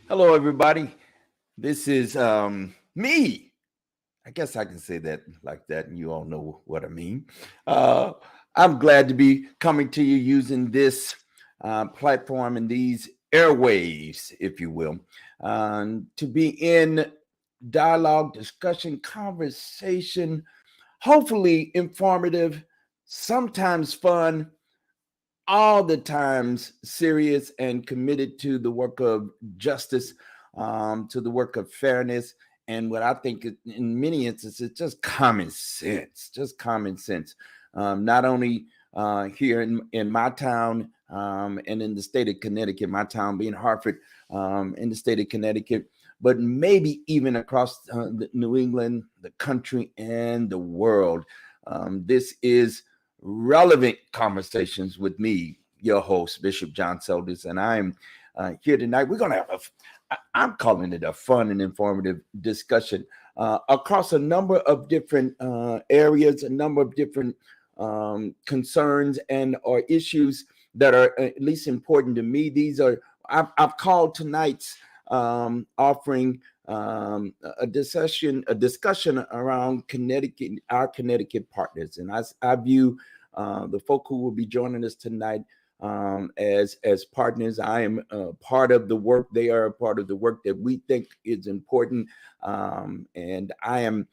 Hello, everybody. This is me. I guess I can say that like that, and you all know what I mean. Uh, I'm glad to be coming to you using this platform and these airwaves, if you will, to be in dialogue, discussion, conversation, hopefully informative, sometimes fun, all the times serious and committed to the work of justice, to the work of fairness, and what I think in many instances, just common sense. Not only here in my town and in the state of Connecticut, my town being Hartford, in the state of Connecticut, but maybe even across New England, the country, and the world. This is Relevant Conversations with me, your host, Bishop John Seldis, and I'm here tonight. We're going to have I'm calling it a fun and informative discussion across a number of different areas, a number of different concerns and or issues that are at least important to me. These are, I've called tonight's offering a discussion around Connecticut, our Connecticut partners, and I view the folk who will be joining us tonight as partners. I am part of the work. They are a part of the work that we think is important, and I am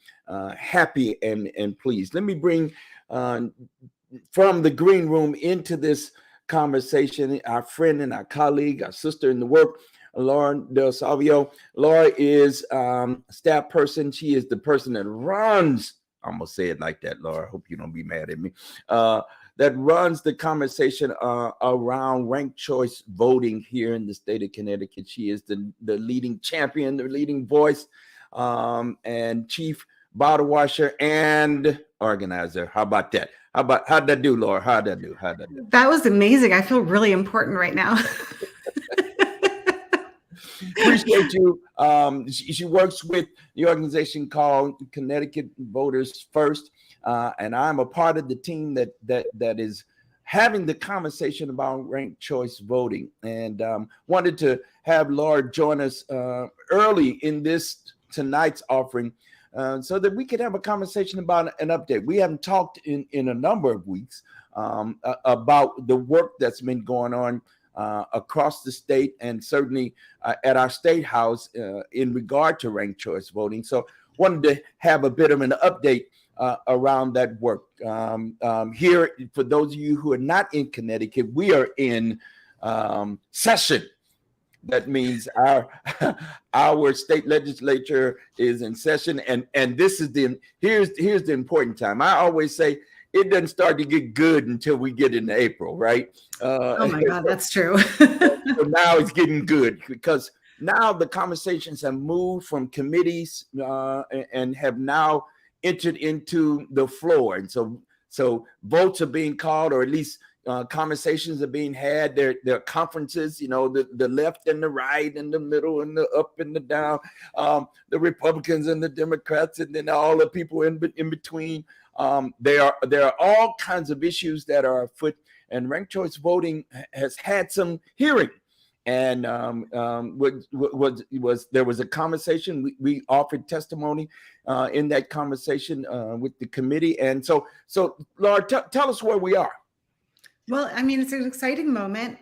happy and pleased. Let me bring from the green room into this conversation our friend and our colleague, our sister in the work, Laura Del Savio. Laura is a staff person. She is the person that runs, I'm going to say it like that, Laura. I hope you don't be mad at me. That runs the conversation around ranked choice voting here in the state of Connecticut. She is the leading champion, the leading voice, and chief bottle washer and organizer. How about that? How'd that do, Laura? How'd that do? That was amazing. I feel really important right now. Appreciate you. She works with the organization called Connecticut Voters First, and I'm a part of the team that is having the conversation about ranked choice voting. And wanted to have Laura join us early in this tonight's offering, so that we could have a conversation about an update. We haven't talked in a number of weeks about the work that's been going on across the state, and certainly at our state house in regard to ranked choice voting. So wanted to have a bit of an update around that work. Here, for those of you who are not in Connecticut, we are in session. That means our state legislature is in session, and this is here's the important time. I always say it doesn't start to get good until we get into April, right? Oh my God, that's true. So now it's getting good because now the conversations have moved from committees and have now entered into the floor, and so votes are being called, or at least conversations are being had. There are conferences, the left and the right and the middle and the up and the down, the Republicans and the Democrats, and then all the people in between. There are all kinds of issues that are afoot, and ranked choice voting has had some hearing. And there was a conversation. We offered testimony in that conversation with the committee. And so Laura, tell us where we are. Well, I mean, it's an exciting moment.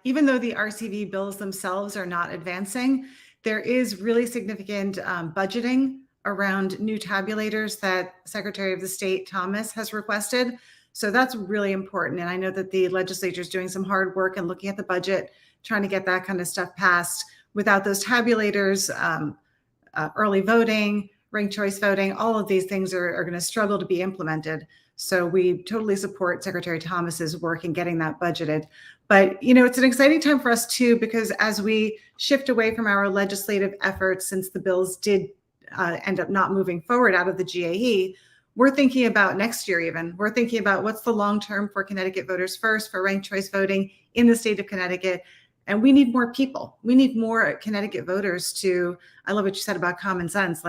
Even though the RCV bills themselves are not advancing, there is really significant budgeting around new tabulators that Secretary of the State Thomas has requested. So that's really important. And I know that the legislature is doing some hard work and looking at the budget, trying to get that kind of stuff passed. Without those tabulators, early voting, ranked choice voting, all of these things are going to struggle to be implemented. So we totally support Secretary Thomas's work in getting that budgeted. But, it's an exciting time for us too, because as we shift away from our legislative efforts, since the bills did end up not moving forward out of the GAE, we're thinking about next year even. We're thinking about what's the long term for Connecticut Voters First, for ranked choice voting in the state of Connecticut. And we need more people. We need more Connecticut voters I love what you said about common sense,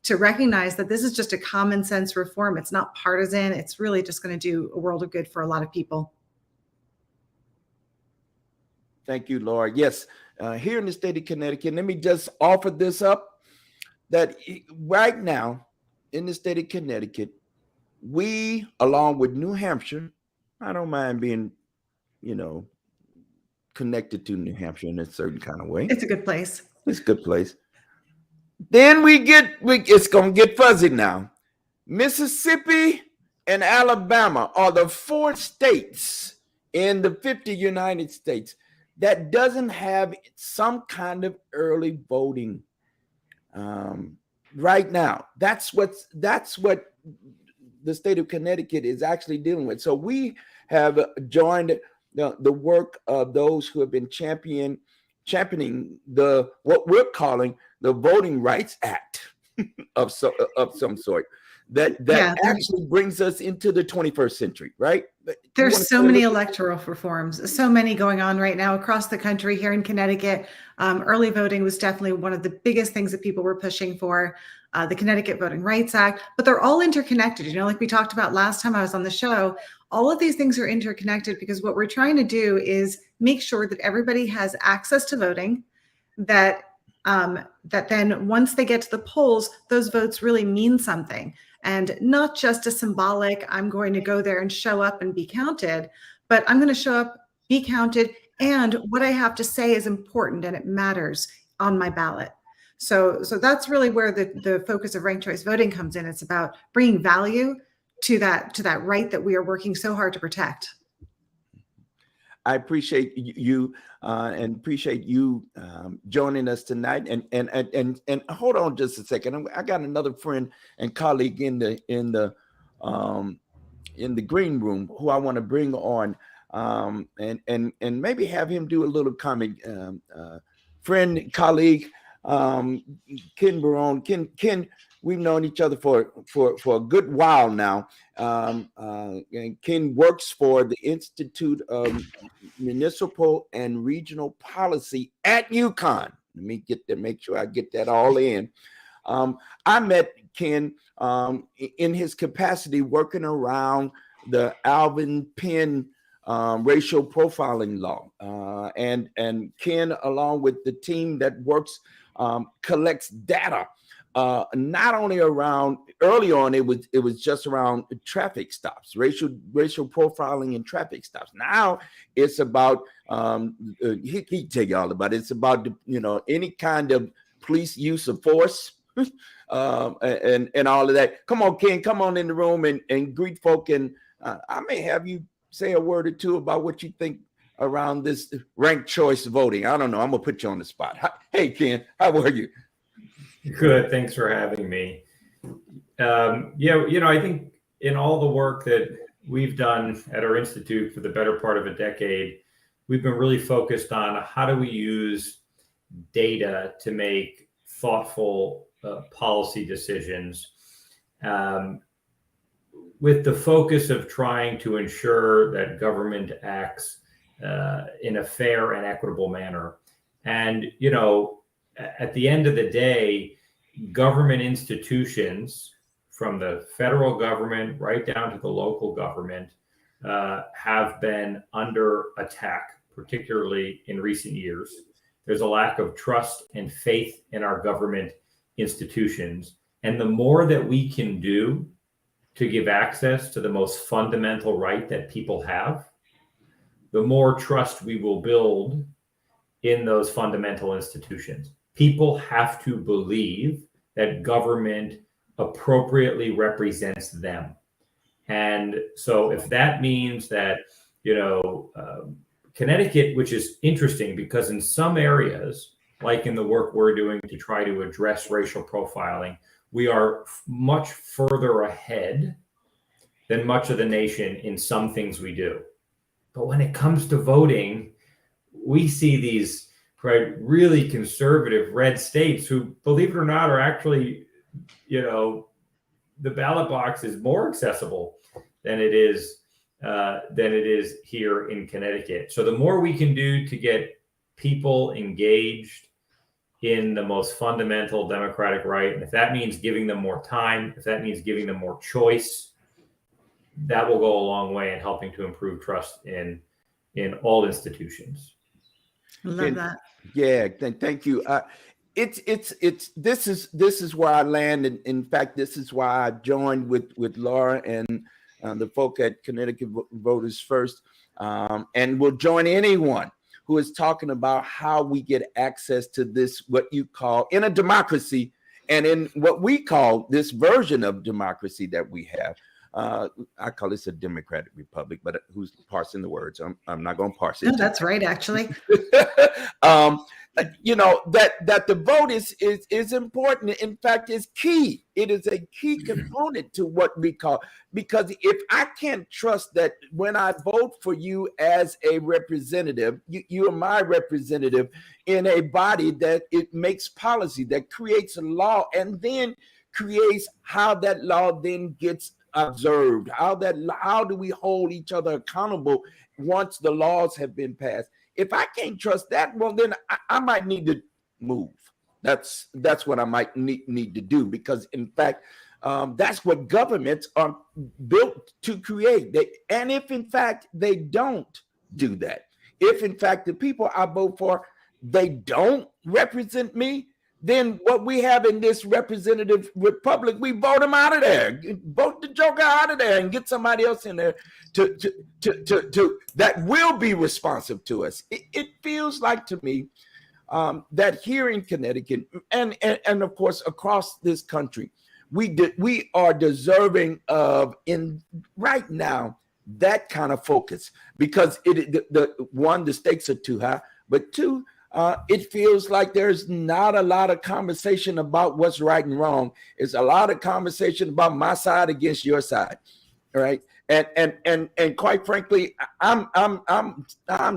to recognize that this is just a common sense reform. It's not partisan. It's really just going to do a world of good for a lot of people. Thank you, Laura. Yes, here in the state of Connecticut, let me just offer this up that right now in the state of Connecticut, we, along with New Hampshire, I don't mind being, you know, connected to New Hampshire in a certain kind of way. It's a good place. It's a good place. Then it's going to get fuzzy now. Mississippi and Alabama are the 4 states in the 50 United States that doesn't have some kind of early voting right now. That's what the state of Connecticut is actually dealing with. So we have joined the work of those who have been championing what we're calling the Voting Rights Act of some sort that actually brings us into the 21st century, right? There's so many electoral reforms, so many going on right now across the country. Here in Connecticut, early voting was definitely one of the biggest things that people were pushing for, the Connecticut Voting Rights Act, but they're all interconnected. You know, like we talked about last time I was on the show, all of these things are interconnected because what we're trying to do is make sure that everybody has access to voting, that then once they get to the polls, those votes really mean something. And not just a symbolic, I'm going to go there and show up and be counted, but I'm going to show up, be counted, and what I have to say is important and it matters on my ballot. So that's really where the focus of ranked choice voting comes in. It's about bringing value to that right that we are working so hard to protect. I appreciate you and appreciate you joining us tonight. And hold on just a second. I got another friend and colleague in the green room who I want to bring on and maybe have him do a little comment. Friend, colleague, Ken Barone. Ken, we've known each other for a good while now. And Ken works for the Institute of Municipal and Regional Policy at UCONN. Let me make sure I get that all in. I met Ken in his capacity working around the Alvin Penn racial profiling law. And Ken, along with the team that works, collects data. Not only around early on, it was just around traffic stops, racial profiling and traffic stops. Now it's about he tell you all about it. It's about any kind of police use of force and all of that. Come on, Ken, come on in the room and greet folk, and I may have you say a word or two about what you think around this ranked choice voting. I don't know. I'm gonna put you on the spot. Hey, Ken, how are you? Good. Thanks for having me. I think in all the work that we've done at our institute for the better part of a decade, we've been really focused on how do we use data to make thoughtful policy decisions with the focus of trying to ensure that government acts in a fair and equitable manner. And, at the end of the day, government institutions, from the federal government right down to the local government, have been under attack, particularly in recent years. There's a lack of trust and faith in our government institutions. And the more that we can do to give access to the most fundamental right that people have, the more trust we will build in those fundamental institutions. People have to believe that government appropriately represents them. And so if that means that, Connecticut, which is interesting because in some areas, like in the work we're doing to try to address racial profiling, we are much further ahead than much of the nation in some things we do. But when it comes to voting, we see these really conservative red states who, believe it or not, are actually, the ballot box is more accessible than it is here in Connecticut. So the more we can do to get people engaged in the most fundamental democratic right, and if that means giving them more time, if that means giving them more choice, that will go a long way in helping to improve trust in all institutions. Love And that. yeah, thank you. It's this is where I land. And in fact, this is why I joined with Laura and the folk at Connecticut Voters First, and will join anyone who is talking about how we get access to this, what you call in a democracy, and in what we call this version of democracy that we have. I call this a democratic republic, but who's parsing the words? I'm not going to parse it. No, that's right, actually. You know, that the vote is important. In fact, is key. It is a key component to what we call, because if I can't trust that when I vote for you as a representative, you are my representative in a body that it makes policy, that creates a law, and then creates how that law then gets observed, how do we hold each other accountable once the laws have been passed. If I can't trust that, well, then I might need to move. That's what I might need to do, because in fact, that's what governments are built to create. And if in fact they don't do that, if in fact the people I vote for, they don't represent me, then what we have in this representative republic, we vote them out of there, vote the joker out of there, and get somebody else in there to that will be responsive to us. It feels like to me that here in Connecticut and of course across this country, we are deserving of, in right now, that kind of focus, because the stakes are too high, but two, it feels like there's not a lot of conversation about what's right and wrong. It's a lot of conversation about my side against your side, right? And quite frankly, I'm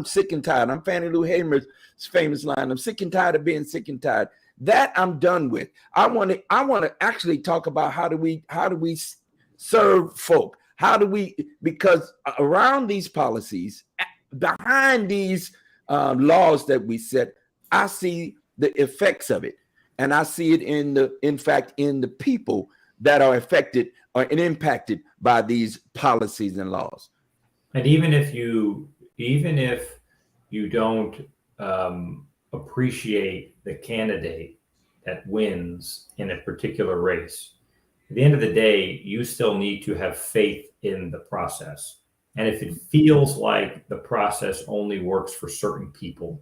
sick and tired. I'm Fannie Lou Hamer's famous line: "I'm sick and tired of being sick and tired." That I'm done with. I want to actually talk about how do we serve folk? How do we, because around these policies, behind these laws that we set, I see the effects of it, and I see it in the people that are affected and impacted by these policies and laws. And even if you don't appreciate the candidate that wins in a particular race, at the end of the day, you still need to have faith in the process. And if it feels like the process only works for certain people,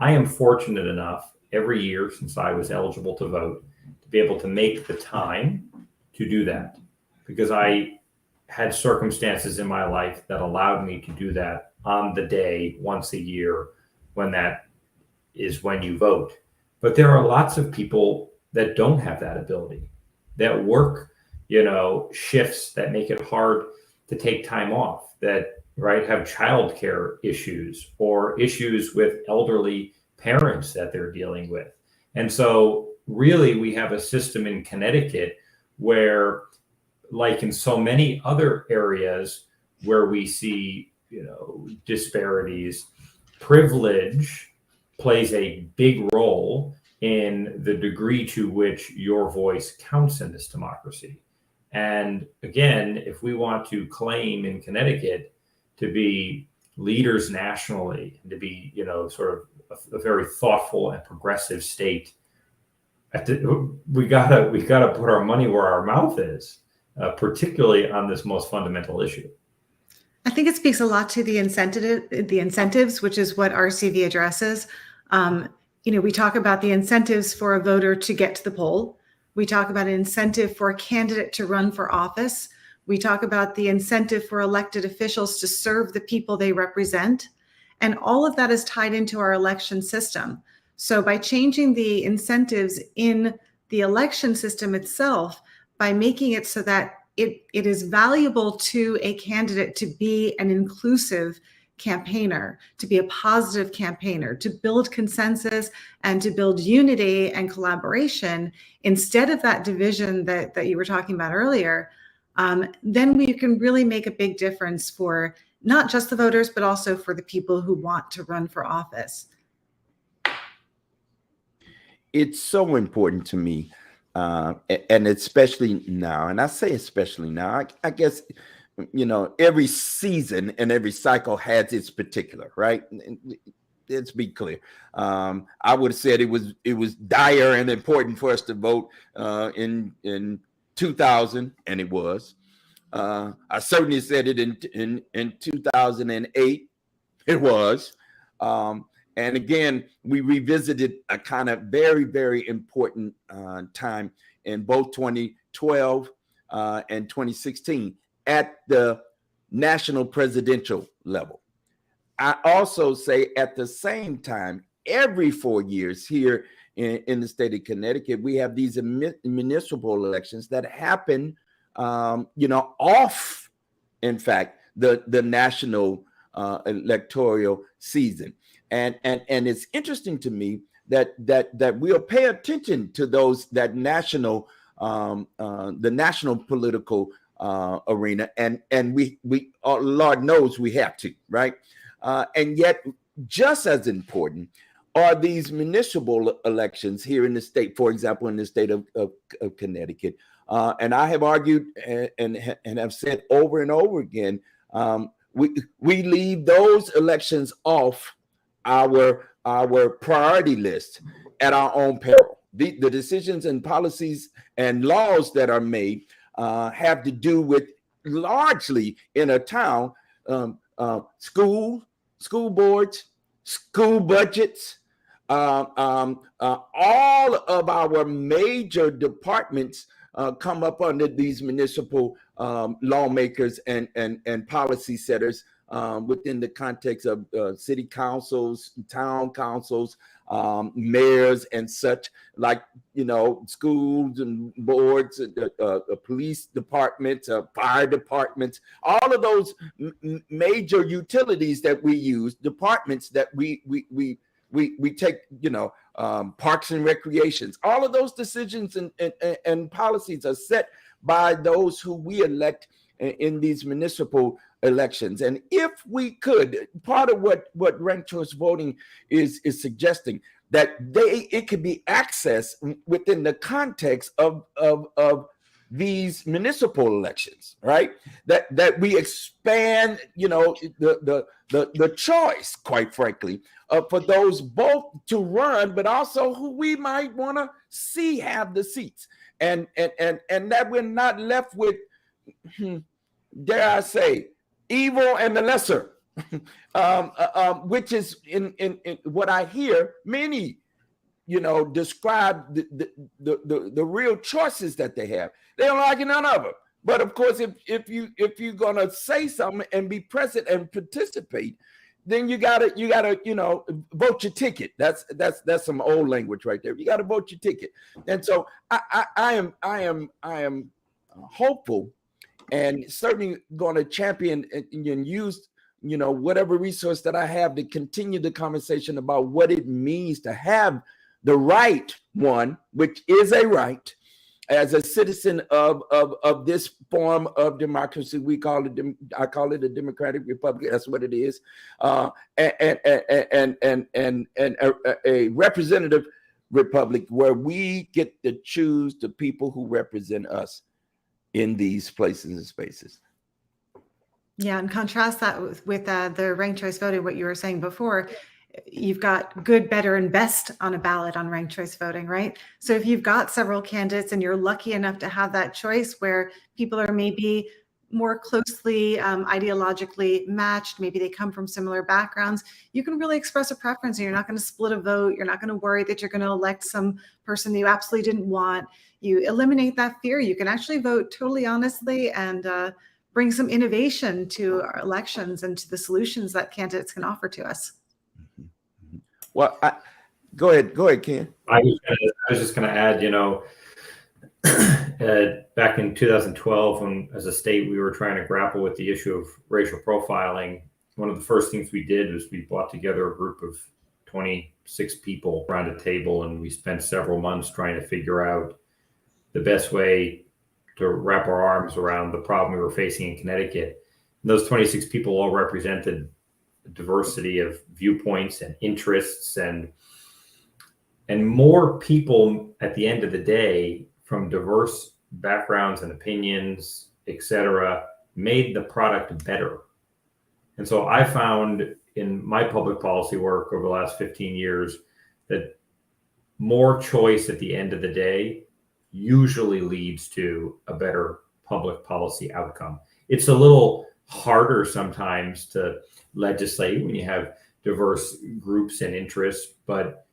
I am fortunate enough every year since I was eligible to vote to be able to make the time to do that, because I had circumstances in my life that allowed me to do that on the day once a year, when that is when you vote. But there are lots of people that don't have that ability, that work, shifts that make it hard to take time off, that have childcare issues or issues with elderly parents that they're dealing with. And so really we have a system in Connecticut where, like in so many other areas where we see, disparities, privilege plays a big role in the degree to which your voice counts in this democracy. And again, if we want to claim in Connecticut to be leaders nationally, and to be, sort of a very thoughtful and progressive state, we gotta put our money where our mouth is, particularly on this most fundamental issue. I think it speaks a lot to the incentives, which is what RCV addresses. We talk about the incentives for a voter to get to the poll. We talk about an incentive for a candidate to run for office. We talk about the incentive for elected officials to serve the people they represent. And all of that is tied into our election system. So by changing the incentives in the election system itself, by making it so that it is valuable to a candidate to be an inclusive campaigner, to be a positive campaigner, to build consensus and to build unity and collaboration instead of that division that you were talking about earlier, then we can really make a big difference for not just the voters, but also for the people who want to run for office. It's so important to me, and especially now, and I say especially now, I guess, every season and every cycle has its particular, right? let's be clear. I would have said it was dire and important for us to vote in 2000, and it was. I certainly said it in 2008. It was. And again, we revisited a kind of very, very important time in both 2012 and 2016 at the national presidential level. I also say at the same time, every 4 years here in the state of Connecticut, we have these municipal elections that happen, off, in fact, the national electoral season. And it's interesting to me that we'll pay attention to those, that national, the national political arena, and we Lord knows we have to, right? And yet, just as important are these municipal elections here in the state, for example, in the state of Connecticut. And I have argued and have said over and over again, we leave those elections off our priority list at our own peril. The decisions and policies and laws that are made have to do with, largely in a town, school boards, school budgets, all of our major departments come up under these municipal lawmakers and policy setters within the context of city councils, town councils, mayors, and such, like, schools and boards, police departments, fire departments, all of those major utilities that we use, departments that we take, parks and recreations. All of those decisions and policies are set by those who we elect in these municipal elections. And if we could, part of what ranked choice voting is suggesting, that it could be accessed within the context of these municipal elections, right? That we expand, the choice, quite frankly, for those both to run, but also who we might want to see have the seats, and that we're not left with, dare I say, evil and the lesser, which is in what I hear many, describe the real choices that they have. They don't like none of them. But of course, if you're gonna say something and be present and participate, then you gotta vote your ticket. That's some old language right there. You gotta vote your ticket. And so I am hopeful, and certainly going to champion and use, whatever resource that I have to continue the conversation about what it means to have the right one, which is a right, as a citizen of this form of democracy. I call it a democratic republic. That's what it is, and a representative republic where we get to choose the people who represent us in these places and spaces. Yeah, and contrast that with the ranked choice voting, what you were saying before. You've got good, better, and best on a ballot on ranked choice voting, right? So if you've got several candidates and you're lucky enough to have that choice where people are maybe more closely ideologically matched, maybe they come from similar backgrounds, you can really express a preference, and you're not going to split a vote. You're not going to worry that you're going to elect some person that you absolutely didn't want. You eliminate that fear. You can actually vote totally honestly and bring some innovation to our elections and to the solutions that candidates can offer to us. Well, go ahead, Ken. I was just going to add, back in 2012, when as a state we were trying to grapple with the issue of racial profiling, one of the first things we did was we brought together a group of 26 people around a table, and we spent several months trying to figure out the best way to wrap our arms around the problem we were facing in Connecticut. And those 26 people all represented a diversity of viewpoints and interests, and more people at the end of the day from diverse backgrounds and opinions, etc., made the product better. And so I found in my public policy work over the last 15 years that more choice at the end of the day usually leads to a better public policy outcome. It's a little harder sometimes to legislate when you have diverse groups and interests, but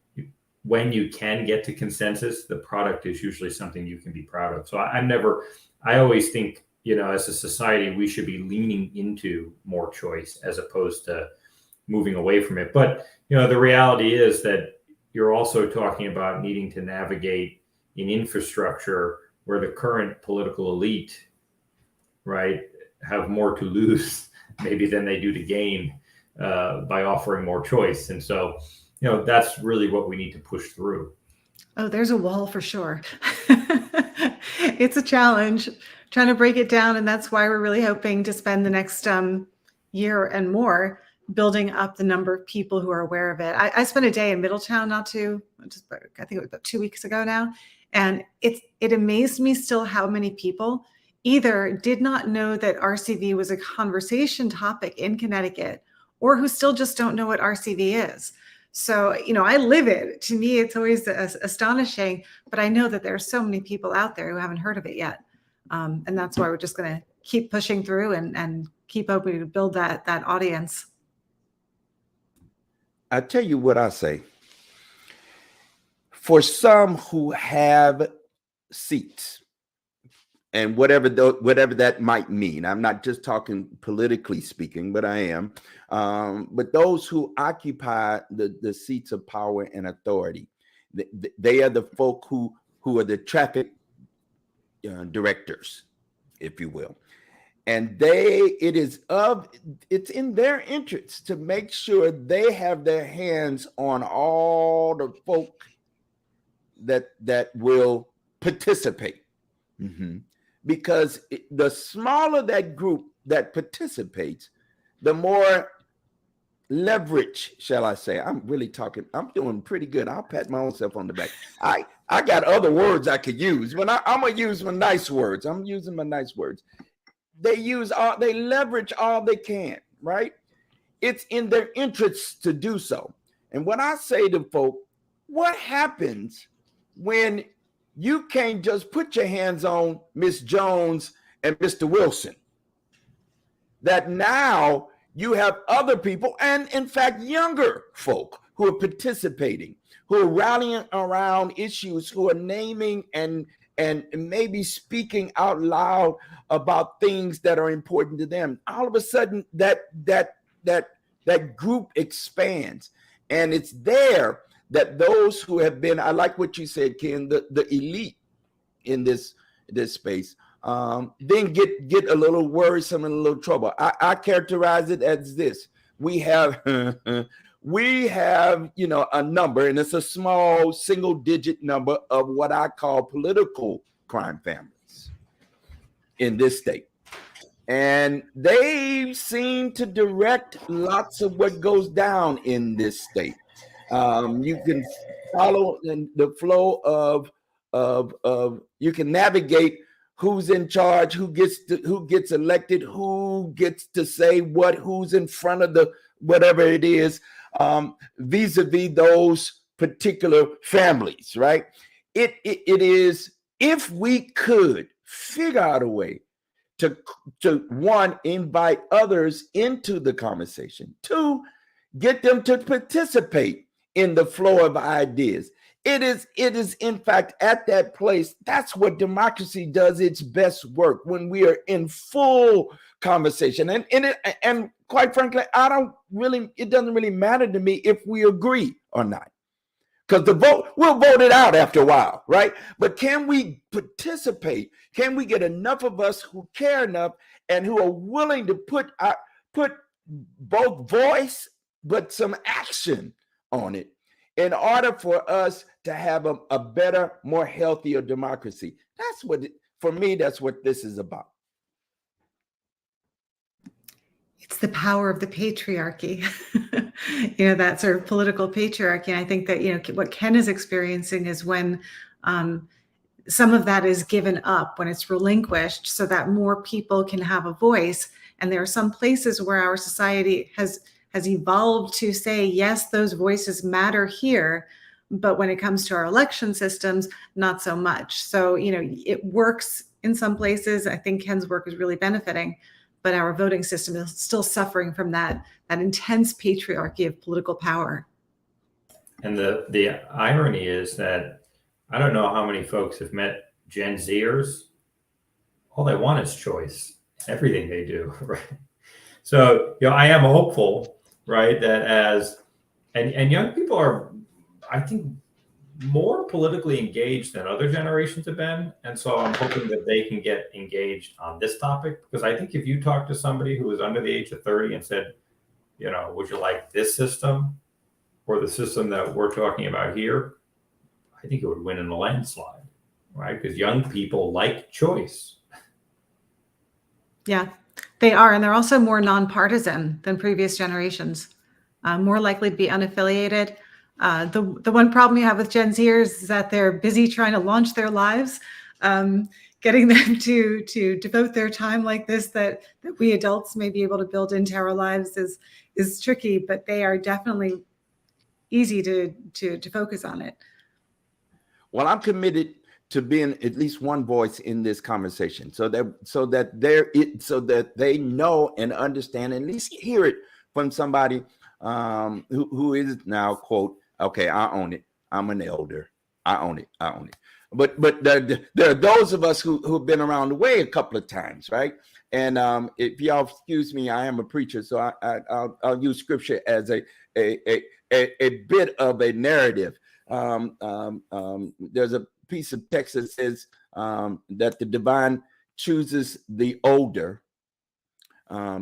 when you can get to consensus, the product is usually something you can be proud of. So I always think, as a society, we should be leaning into more choice as opposed to moving away from it. But, the reality is that you're also talking about needing to navigate an infrastructure where the current political elite, right, have more to lose maybe than they do to gain by offering more choice. And so, that's really what we need to push through. Oh, there's a wall for sure. It's a challenge trying to break it down. And that's why we're really hoping to spend the next year and more building up the number of people who are aware of it. I spent a day in Middletown I think it was about 2 weeks ago now. And it amazed me still how many people either did not know that RCV was a conversation topic in Connecticut, or who still just don't know what RCV is. So, I live it. To me, it's always astonishing, but I know that there are so many people out there who haven't heard of it yet. And that's why we're just going to keep pushing through and keep hoping to build that audience. I tell you what I say. For some who have seats, and whatever that might mean, I'm not just talking politically speaking, but I am. But those who occupy the seats of power and authority, they are the folk who are the traffic directors, if you will. And it's in their interest to make sure they have their hands on all the folk that will participate. Mm-hmm. Because the smaller that group that participates, the more leverage, shall I say. I'm doing pretty good. I'll pat my own self on the back. I got other words I could use, but I'm going to use my nice words. I'm using my nice words. They leverage all they can, right? It's in their interests to do so. And when I say to folk, what happens when you can't just put your hands on Miss Jones and Mr. Wilson? That now you have other people, and in fact, younger folk who are participating, who are rallying around issues, who are naming and maybe speaking out loud about things that are important to them. All of a sudden, that group expands, and it's there that those who have been, I like what you said, Ken, the elite in this space, then get a little worrisome and a little trouble. I characterize it as this: we have a number, and it's a small single-digit number of what I call political crime families in this state, and they seem to direct lots of what goes down in this state. You can follow in the flow of you can navigate who's in charge, who gets elected, who gets to say what, who's in front of the whatever it is, vis-a-vis those particular families, right? It is, if we could figure out a way to one, invite others into the conversation, two, get them to participate in the flow of ideas. It is in fact at that place, that's what democracy does its best work, when we are in full conversation. And quite frankly, it doesn't really matter to me if we agree or not, because we'll vote it out after a while, right? But can we participate? Can we get enough of us who care enough and who are willing to put both voice but some action on it in order for us to have a better, more healthier democracy? For me, that's what this is about. It's the power of the patriarchy, that sort of political patriarchy. And I think that, what Ken is experiencing is when some of that is given up, when it's relinquished so that more people can have a voice. And there are some places where our society has has evolved to say, yes, those voices matter here, but when it comes to our election systems, not so much. So, it works in some places. I think Ken's work is really benefiting, but our voting system is still suffering from that intense patriarchy of political power. And the irony is that I don't know how many folks have met Gen Zers. All they want is choice. Everything they do, right? So, I am hopeful, right, that and young people are, I think, more politically engaged than other generations have been. And so I'm hoping that they can get engaged on this topic, because I think if you talk to somebody who is under the age of 30 and said, would you like this system or the system that we're talking about here, I think it would win in a landslide, right? Because young people like choice. Yeah, they are. And they're also more nonpartisan than previous generations, more likely to be unaffiliated. The one problem you have with Gen Zers is that they're busy trying to launch their lives. Getting them to devote their time like this that we adults may be able to build into our lives is tricky, but they are definitely easy to focus on it. Well, I'm committed to being at least one voice in this conversation, so that they know and understand, and at least hear it from somebody who is now, quote, okay, I own it. I'm an elder. I own it. But there are those of us who've been around the way a couple of times, right? And if y'all excuse me, I am a preacher, so I'll use scripture as a bit of a narrative. There's a piece of text that says that the divine chooses the older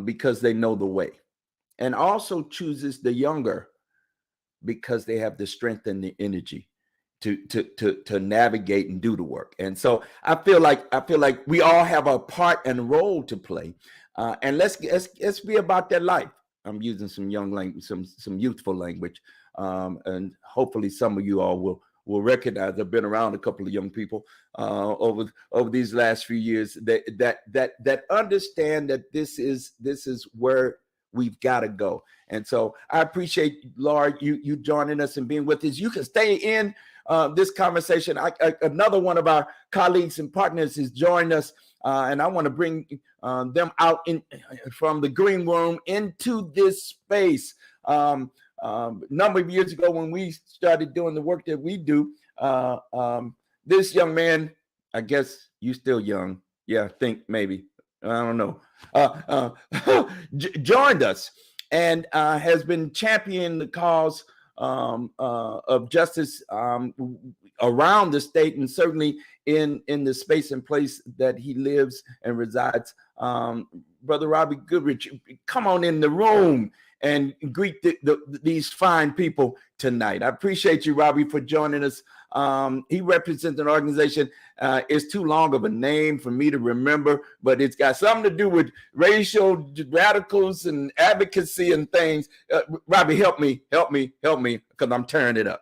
because they know the way, and also chooses the younger because they have the strength and the energy to navigate and do the work. And so I feel like we all have a part and role to play, and let's be about that life. I'm using some young language, some youthful language, and hopefully some of you all will recognize. I've been around a couple of young people over these last few years that understand that this is where we've got to go. And so I appreciate, Laura, you joining us and being with us. You can stay in this conversation. Another one of our colleagues and partners is joining us, and I want to bring them out from the green room into this space. Number of years ago, when we started doing the work that we do, this young man, I guess you still young, yeah, think maybe, I don't know, joined us and has been championing the cause of justice around the state, and certainly in the space and place that he lives and resides. Brother Robbie Goodrich, come on in the room and greet these fine people tonight. I appreciate you, Robbie, for joining us. He represents an organization. It's too long of a name for me to remember, but it's got something to do with racial radicals and advocacy and things. Robbie, help me, because I'm tearing it up.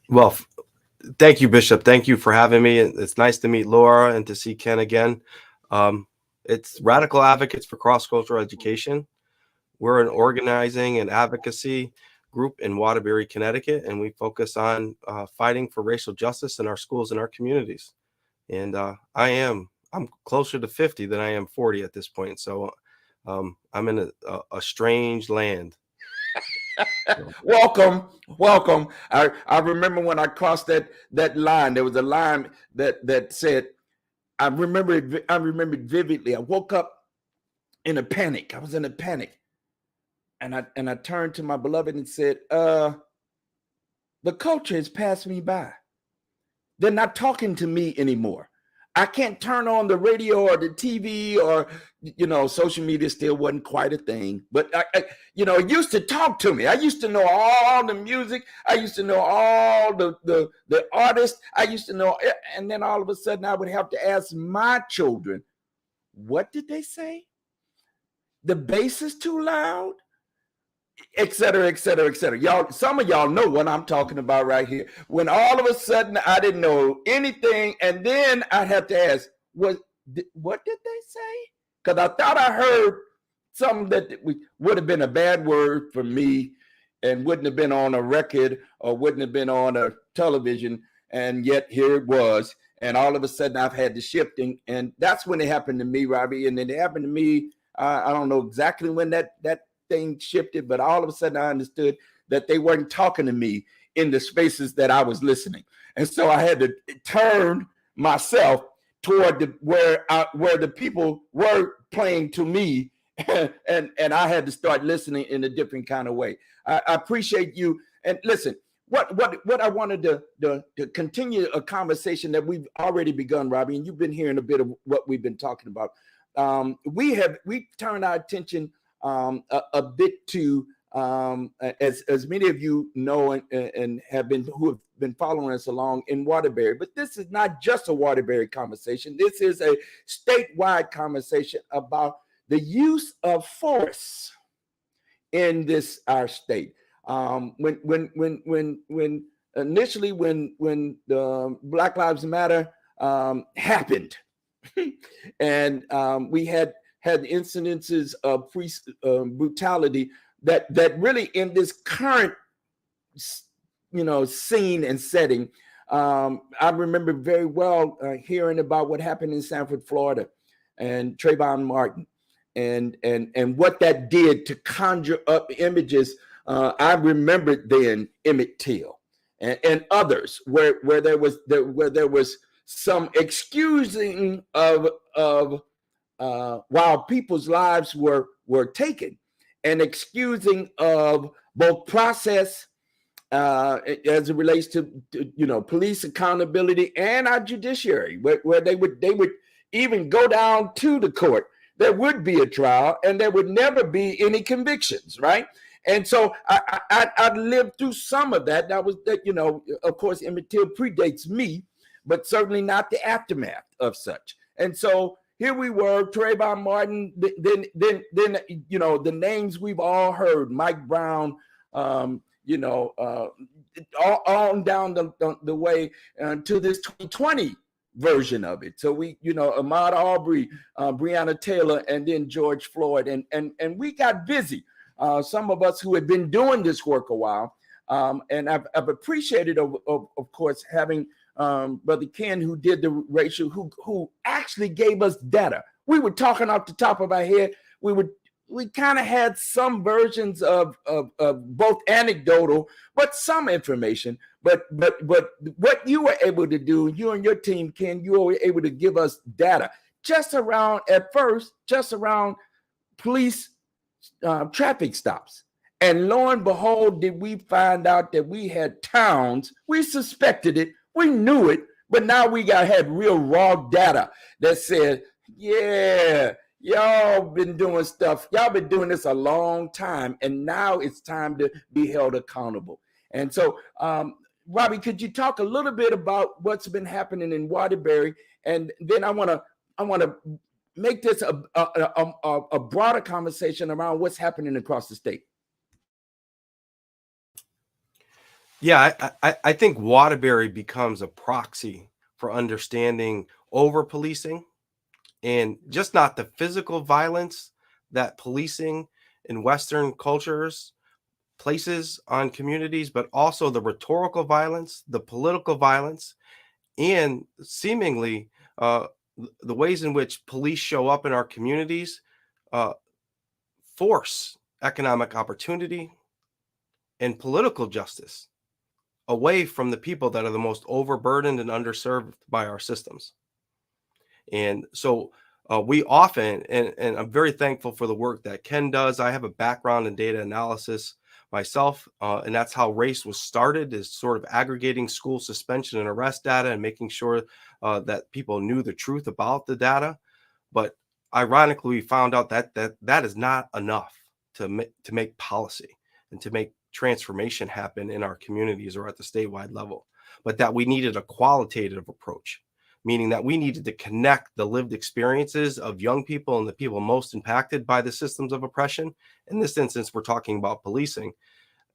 Well, thank you, Bishop. Thank you for having me. It's nice to meet Laura and to see Ken again. It's Radical Advocates for Cross-Cultural Education. We're an organizing and advocacy group in Waterbury, Connecticut, and we focus on fighting for racial justice in our schools and our communities. And I'm closer to 50 than I am 40 at this point. So I'm in a strange land. Welcome. I remember when I crossed that line, there was a line that said, I remember it vividly. I woke up in a panic. I was in a panic. And I turned to my beloved and said, the culture has passed me by. They're not talking to me anymore. I can't turn on the radio or the TV or, social media still wasn't quite a thing. But, it used to talk to me. I used to know all the music. I used to know all the artists. I used to know. And then all of a sudden I would have to ask my children, what did they say? The bass is too loud? Et cetera, et cetera, et cetera. Y'all, some of y'all know what I'm talking about right here. When all of a sudden I didn't know anything, and then I had to ask, what did they say? Because I thought I heard something that would have been a bad word for me and wouldn't have been on a record or wouldn't have been on a television. And yet here it was. And all of a sudden I've had the shifting. And that's when it happened to me, Robbie. And then it happened to me. I don't know exactly when that thing shifted, but all of a sudden I understood that they weren't talking to me in the spaces that I was listening. And so I had to turn myself toward where the people were playing to me, and I had to start listening in a different kind of way. I appreciate you. And listen, what I wanted to continue a conversation that we've already begun, Robbie, and you've been hearing a bit of what we've been talking about. We turned our attention a bit to, as many of you know and who have been following us along in Waterbury, but this is not just a Waterbury conversation. This is a statewide conversation about the use of force in our state. When initially when the Black Lives Matter happened, and we had incidences of brutality that really in this current scene and setting. I remember very well hearing about what happened in Sanford, Florida, and Trayvon Martin, and what that did to conjure up images. I remembered then Emmett Till and others where there was some excusing of while people's lives were taken, and excusing of both process as it relates to police accountability and our judiciary, where they would even go down to the court. There would be a trial and there would never be any convictions, right? And so I lived through some of that. That was that, of course, Emmett Till predates me, but certainly not the aftermath of such. And so here we were, Trayvon Martin, then the names we've all heard, Mike Brown, all down the way to this 2020 version of it. So we, Ahmaud Arbery, Breonna Taylor, and then George Floyd, and we got busy. Some of us who had been doing this work a while, and I've appreciated, of course, having Brother Ken, who did the racial, who actually gave us data. We were talking off the top of our head. We kind of had some versions of both anecdotal, but some information. But what you were able to do, you and your team, Ken, you were able to give us data just around police traffic stops. And lo and behold, did we find out that we had towns, we suspected it, we knew it, but now we had real raw data that said, yeah, y'all been doing stuff. Y'all been doing this a long time, and now it's time to be held accountable. And so, Robbie, could you talk a little bit about what's been happening in Waterbury? And then I want to make this a broader conversation around what's happening across the state. Yeah, I think Waterbury becomes a proxy for understanding over-policing, and just not the physical violence that policing in Western cultures places on communities, but also the rhetorical violence, the political violence, and seemingly the ways in which police show up in our communities force economic opportunity and political justice away from the people that are the most overburdened and underserved by our systems. And so we often, and I'm very thankful for the work that Ken does. I have a background in data analysis myself, and that's how RACCE was started, is sort of aggregating school suspension and arrest data and making sure that people knew the truth about the data. But ironically, we found out that is not enough to make policy and to make transformation happen in our communities or at the statewide level, but that we needed a qualitative approach, meaning that we needed to connect the lived experiences of young people and the people most impacted by the systems of oppression. In this instance, we're talking about policing.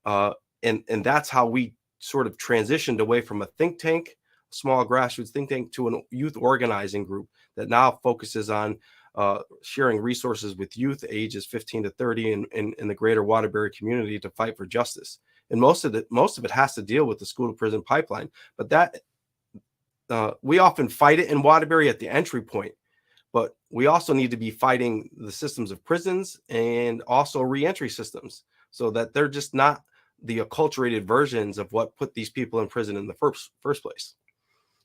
And that's how we sort of transitioned away from a think tank, small grassroots think tank, to a youth organizing group that now focuses on sharing resources with youth ages 15 to 30 in the greater Waterbury community to fight for justice. And most of it has to deal with the school to prison pipeline. But that we often fight it in Waterbury at the entry point. But we also need to be fighting the systems of prisons and also reentry systems so that they're just not the acculturated versions of what put these people in prison in the first place.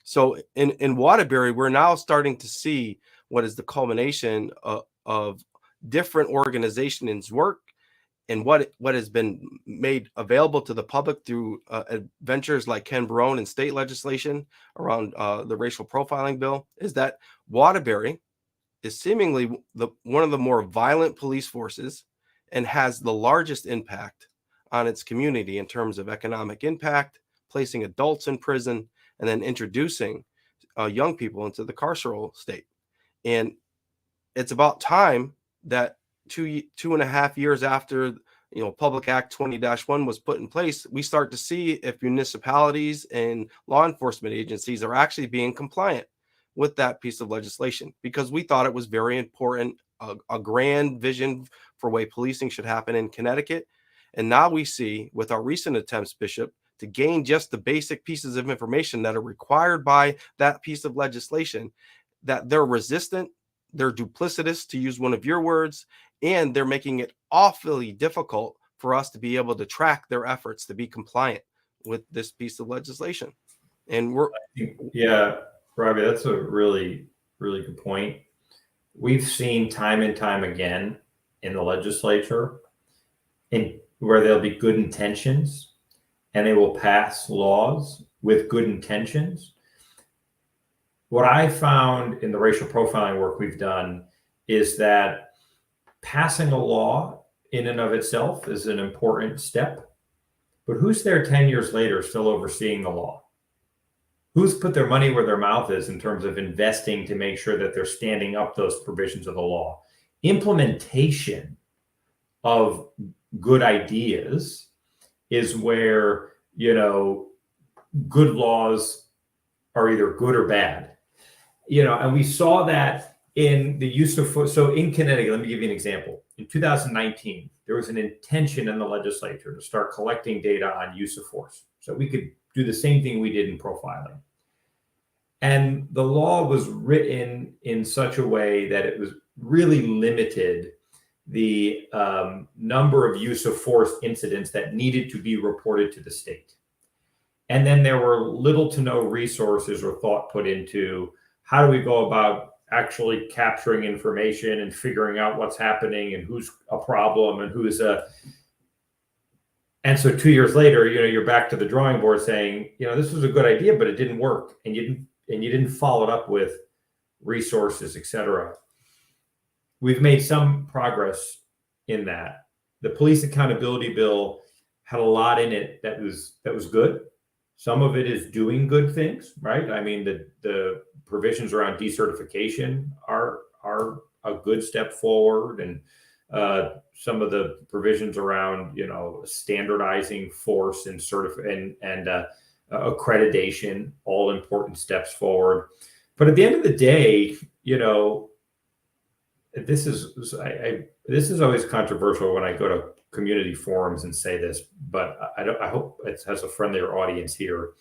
So in Waterbury, we're now starting to see what is the culmination of different organizations' work and what has been made available to the public through adventures like Ken Barone and state legislation around the racial profiling bill, is that Waterbury is seemingly one of the more violent police forces and has the largest impact on its community in terms of economic impact, placing adults in prison, and then introducing young people into the carceral state. And it's about time that 2.5 years after Public Act 20-1 was put in place, we start to see if municipalities and law enforcement agencies are actually being compliant with that piece of legislation, because we thought it was very important, a grand vision for way policing should happen in Connecticut. And now we see with our recent attempts, Bishop, to gain just the basic pieces of information that are required by that piece of legislation, that they're resistant, they're duplicitous, to use one of your words, and they're making it awfully difficult for us to be able to track their efforts to be compliant with this piece of legislation. And yeah, Robbie, that's a really, really good point. We've seen time and time again in the legislature where there'll be good intentions and they will pass laws with good intentions. What I found in the racial profiling work we've done is that passing a law in and of itself is an important step, but who's there 10 years later still overseeing the law? Who's put their money where their mouth is in terms of investing to make sure that they're standing up those provisions of the law? Implementation of good ideas is where, good laws are either good or bad. And we saw that in the use of force. So in Connecticut, let me give you an example. In 2019, there was an intention in the legislature to start collecting data on use of force, so we could do the same thing we did in profiling. And the law was written in such a way that it was really limited the number of use of force incidents that needed to be reported to the state. And then there were little to no resources or thought put into how do we go about actually capturing information and figuring out what's happening and who's a problem and who's a. And so 2 years later, you're back to the drawing board saying, this was a good idea, but it didn't work, and you didn't follow it up with resources, et cetera. We've made some progress in that. The police accountability bill had a lot in it that was good. Some of it is doing good things, right? I mean, the provisions around decertification are a good step forward, and some of the provisions around, standardizing force and accreditation, all important steps forward. But at the end of the day, this is always controversial when I go to community forums and say this, but I hope it has a friendlier audience here.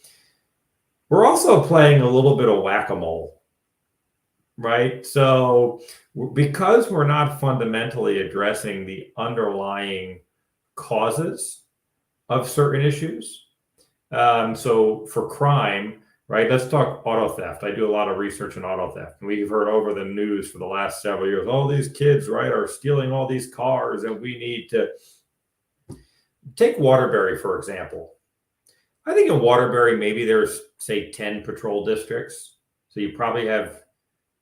We're also playing a little bit of whack-a-mole, right? So because we're not fundamentally addressing the underlying causes of certain issues. So for crime, right? Let's talk auto theft. I do a lot of research in auto theft. And we've heard over the news for the last several years, all these kids, right, are stealing all these cars, and we need to take Waterbury, for example. I think in Waterbury, maybe there's, say, 10 patrol districts. So you probably have,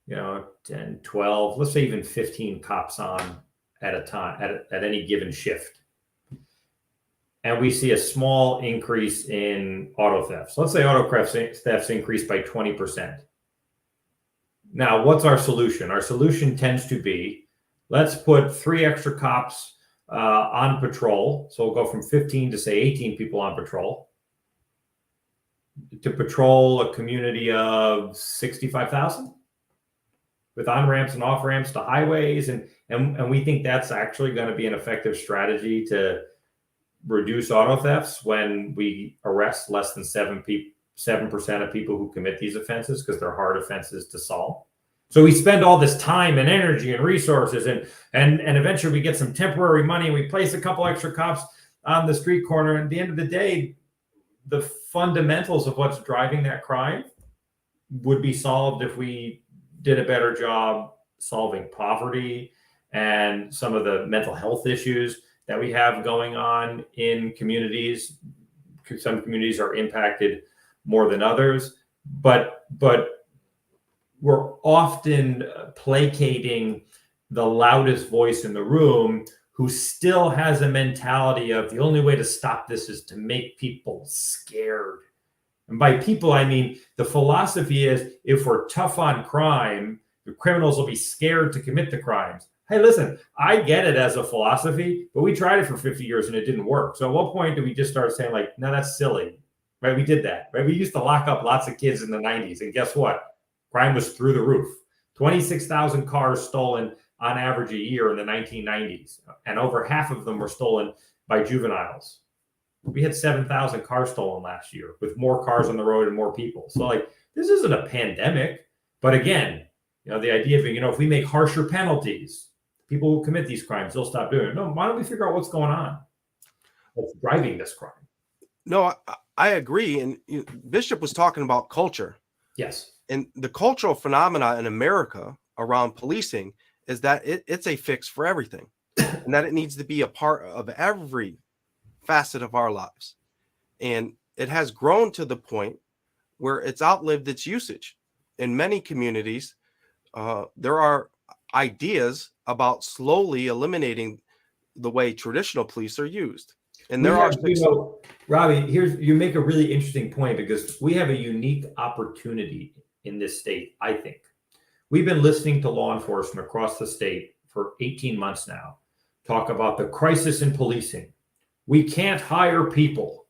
10, 12, let's say even 15 cops on at a time, at any given shift. And we see a small increase in auto thefts. Let's say auto thefts increased by 20%. Now, what's our solution? Our solution tends to be, let's put 3 extra cops on patrol. So we'll go from 15 to, say, 18 people on patrol to patrol a community of 65,000. with on-ramps and off-ramps to highways. And we think that's actually going to be an effective strategy to reduce auto thefts when we arrest less than 7% of people who commit these offenses, because they're hard offenses to solve. So we spend all this time and energy and resources, and eventually we get some temporary money and we place a couple extra cops on the street corner. And at the end of the day, the fundamentals of what's driving that crime would be solved if we did a better job solving poverty and some of the mental health issues that we have going on in communities. Some communities are impacted more than others, but we're often placating the loudest voice in the room, who still has a mentality of the only way to stop this is to make people scared. And by people, I mean, the philosophy is, if we're tough on crime, the criminals will be scared to commit the crimes. Hey, listen, I get it as a philosophy, but we tried it for 50 years and it didn't work. So at what point do we just start saying, like, no, that's silly, right? We did that, right? We used to lock up lots of kids in the 90s, and guess what? Crime was through the roof. 26,000 cars stolen on average a year in the 1990s, and over half of them were stolen by juveniles. We had 7,000 cars stolen last year, with more cars on the road and more people. So, like, this isn't a pandemic. But again, the idea of, if we make harsher penalties, people who commit these crimes, they'll stop doing it. No, why don't we figure out what's going on? What's driving this crime? No, I agree. And Bishop was talking about culture. Yes. And the cultural phenomena in America around policing is that it's a fix for everything, and that it needs to be a part of every facet of our lives. And it has grown to the point where it's outlived its usage. In many communities, there are ideas about slowly eliminating the way traditional police are used. And there are, Robbie, you make a really interesting point, because we have a unique opportunity in this state, I think. We've been listening to law enforcement across the state for 18 months now talk about the crisis in policing. We can't hire people,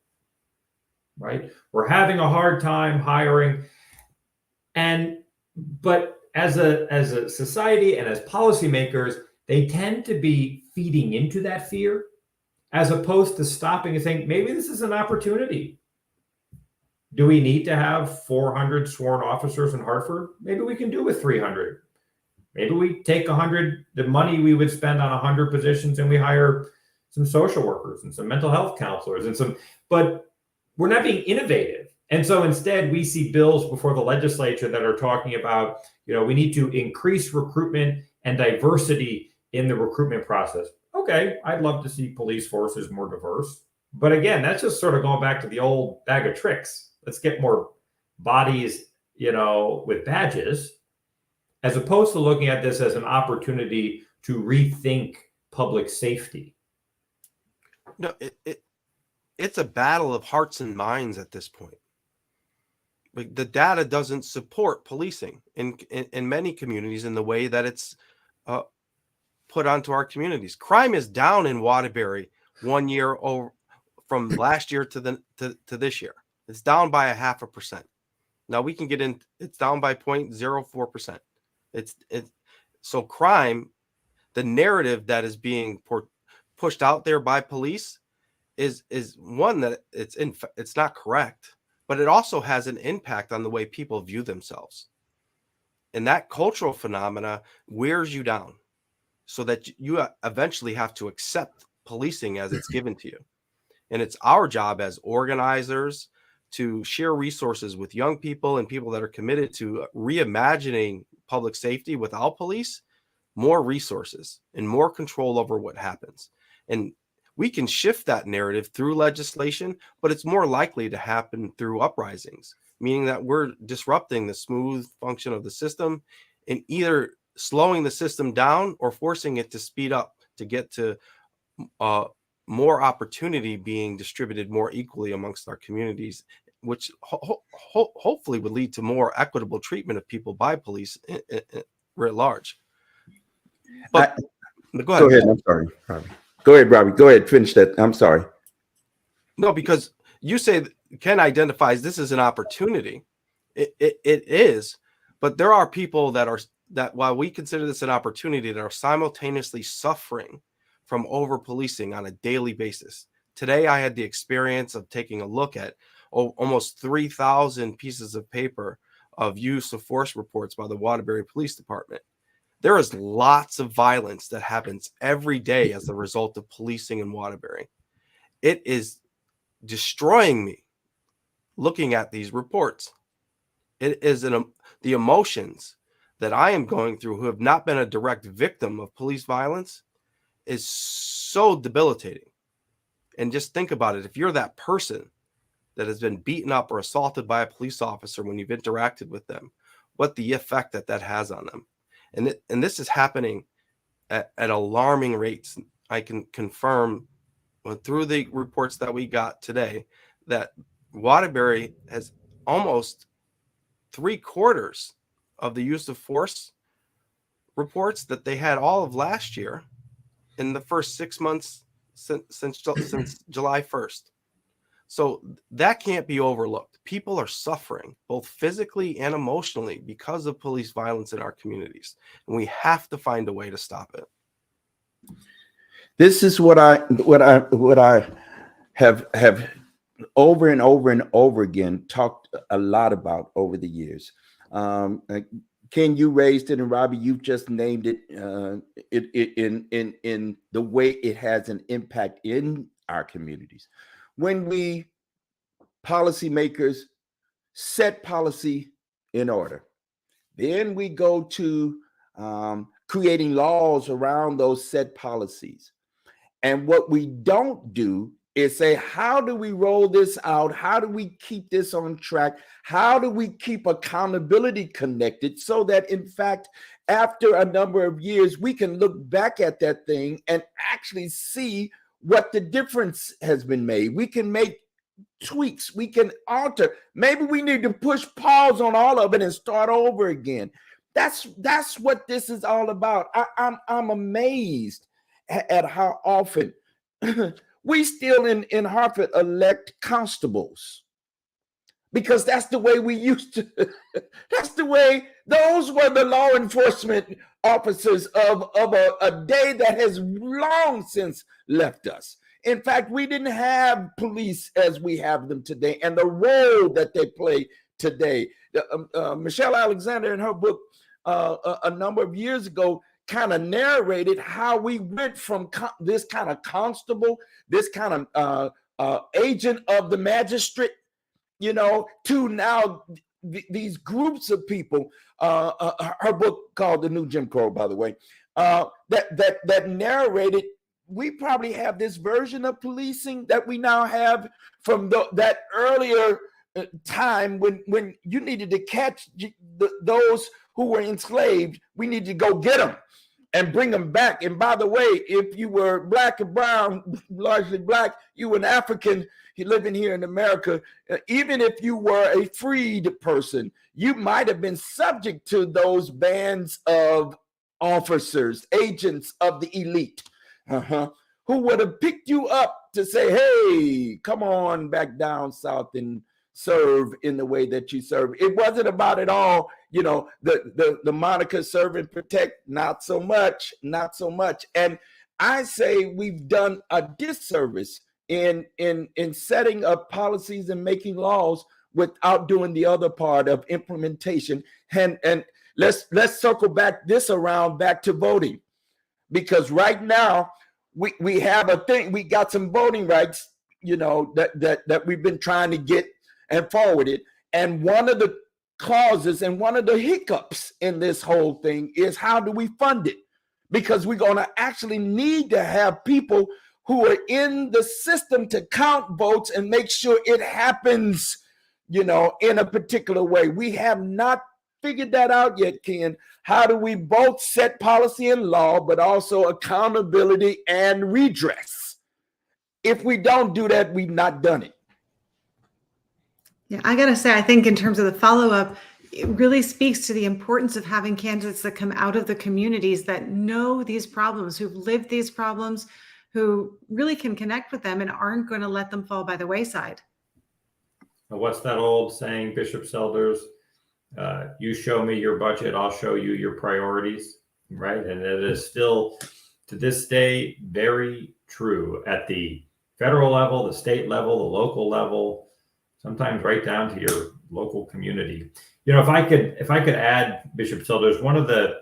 right? We're having a hard time hiring. But as a society and as policymakers, they tend to be feeding into that fear, as opposed to stopping and saying, maybe this is an opportunity. Do we need to have 400 sworn officers in Hartford? Maybe we can do with 300. Maybe we take 100, the money we would spend on 100 positions, and we hire some social workers and some mental health counselors but we're not being innovative. And so instead, we see bills before the legislature that are talking about, we need to increase recruitment and diversity in the recruitment process. Okay, I'd love to see police forces more diverse. But again, that's just sort of going back to the old bag of tricks. Let's get more bodies, with badges, as opposed to looking at this as an opportunity to rethink public safety. No, it's a battle of hearts and minds at this point. Like, the data doesn't support policing in many communities in the way that it's put onto our communities. Crime is down in Waterbury 1 year over from last year to this year. It's down by 0.5%. Now we can get in. It's down by 0.04%. So crime, the narrative that is being pushed out there by police is one that it's not correct, but it also has an impact on the way people view themselves. And that cultural phenomena wears you down, so that you eventually have to accept policing as it's given to you. And it's our job as organizers to share resources with young people and people that are committed to reimagining public safety without police, more resources and more control over what happens. And we can shift that narrative through legislation, but it's more likely to happen through uprisings, meaning that we're disrupting the smooth function of the system and either slowing the system down or forcing it to speed up to get to more opportunity being distributed more equally amongst our communities, which hopefully would lead to more equitable treatment of people by police writ large. But go ahead. Go ahead. I'm sorry, Robbie. Go ahead, Robbie. Go ahead. Finish that. I'm sorry. No, because you say Ken identifies this as an opportunity. It is, but there are people that are that while we consider this an opportunity, that are simultaneously suffering from over policing on a daily basis. Today, I had the experience of taking a look at almost 3,000 pieces of paper of use of force reports by the Waterbury Police Department. There is lots of violence that happens every day as a result of policing in Waterbury. It is destroying me looking at these reports. It is the emotions that I am going through, who have not been a direct victim of police violence, is so debilitating. And just think about it. If you're that person that has been beaten up or assaulted by a police officer when you've interacted with them, what the effect that has on them. And this is happening at alarming rates. I can confirm through the reports that we got today that Waterbury has almost 3/4 of the use of force reports that they had all of last year in the first 6 months since July 1st. So that can't be overlooked. People are suffering both physically and emotionally because of police violence in our communities, and we have to find a way to stop it. This is what I have over and over and over again talked a lot about over the years. Ken, you raised it, and Robbie, you've just named it. In the way it has an impact in our communities. When we policymakers set policy in order, then we go to creating laws around those set policies. And what we don't do is say, how do we roll this out? How do we keep this on track? How do we keep accountability connected so that, in fact, after a number of years, we can look back at that thing and actually see what the difference has been made? We can make tweaks, we can alter. Maybe we need to push pause on all of it and start over again. That's what this is all about. I'm amazed at how often we still in Hartford elect constables, because that's the way we used to. That's the way, those were the law enforcement officers of a day that has long since left us. In fact, we didn't have police as we have them today, and the role that they play today. Michelle Alexander, in her book a number of years ago, kind of narrated how we went from this kind of constable, this kind of agent of the magistrate, to now these groups of people. Her book called The New Jim Crow, by the way, that narrated. We probably have this version of policing that we now have from that earlier time when you needed to catch those who were enslaved. We need to go get them and bring them back. And by the way, if you were black and brown, largely black, you were an African living here in America, even if you were a freed person, you might have been subject to those bands of officers, agents of the elite, who would have picked you up to say, hey, come on back down south and serve in the way that you serve. It wasn't about it all, the moniker serve and protect, not so much. And I say we've done a disservice in setting up policies and making laws without doing the other part of implementation. And let's circle back to voting, because right now we have a thing. We got some voting rights, that we've been trying to get and forwarded. And one of the clauses and one of the hiccups in this whole thing is, how do we fund it? Because we're going to actually need to have people who are in the system to count votes and make sure it happens, in a particular way. We have not figured that out yet, Ken. How do we both set policy and law, but also accountability and redress? If we don't do that, we've not done it. Yeah, I got to say, I think in terms of the follow-up, it really speaks to the importance of having candidates that come out of the communities that know these problems, who've lived these problems, who really can connect with them and aren't going to let them fall by the wayside. What's that old saying, Bishop Selders? You show me your budget, I'll show you your priorities, right? And it is still, to this day, very true at the federal level, the state level, the local level, sometimes right down to your local community. You know, if I could add, Bishop Silders, one of the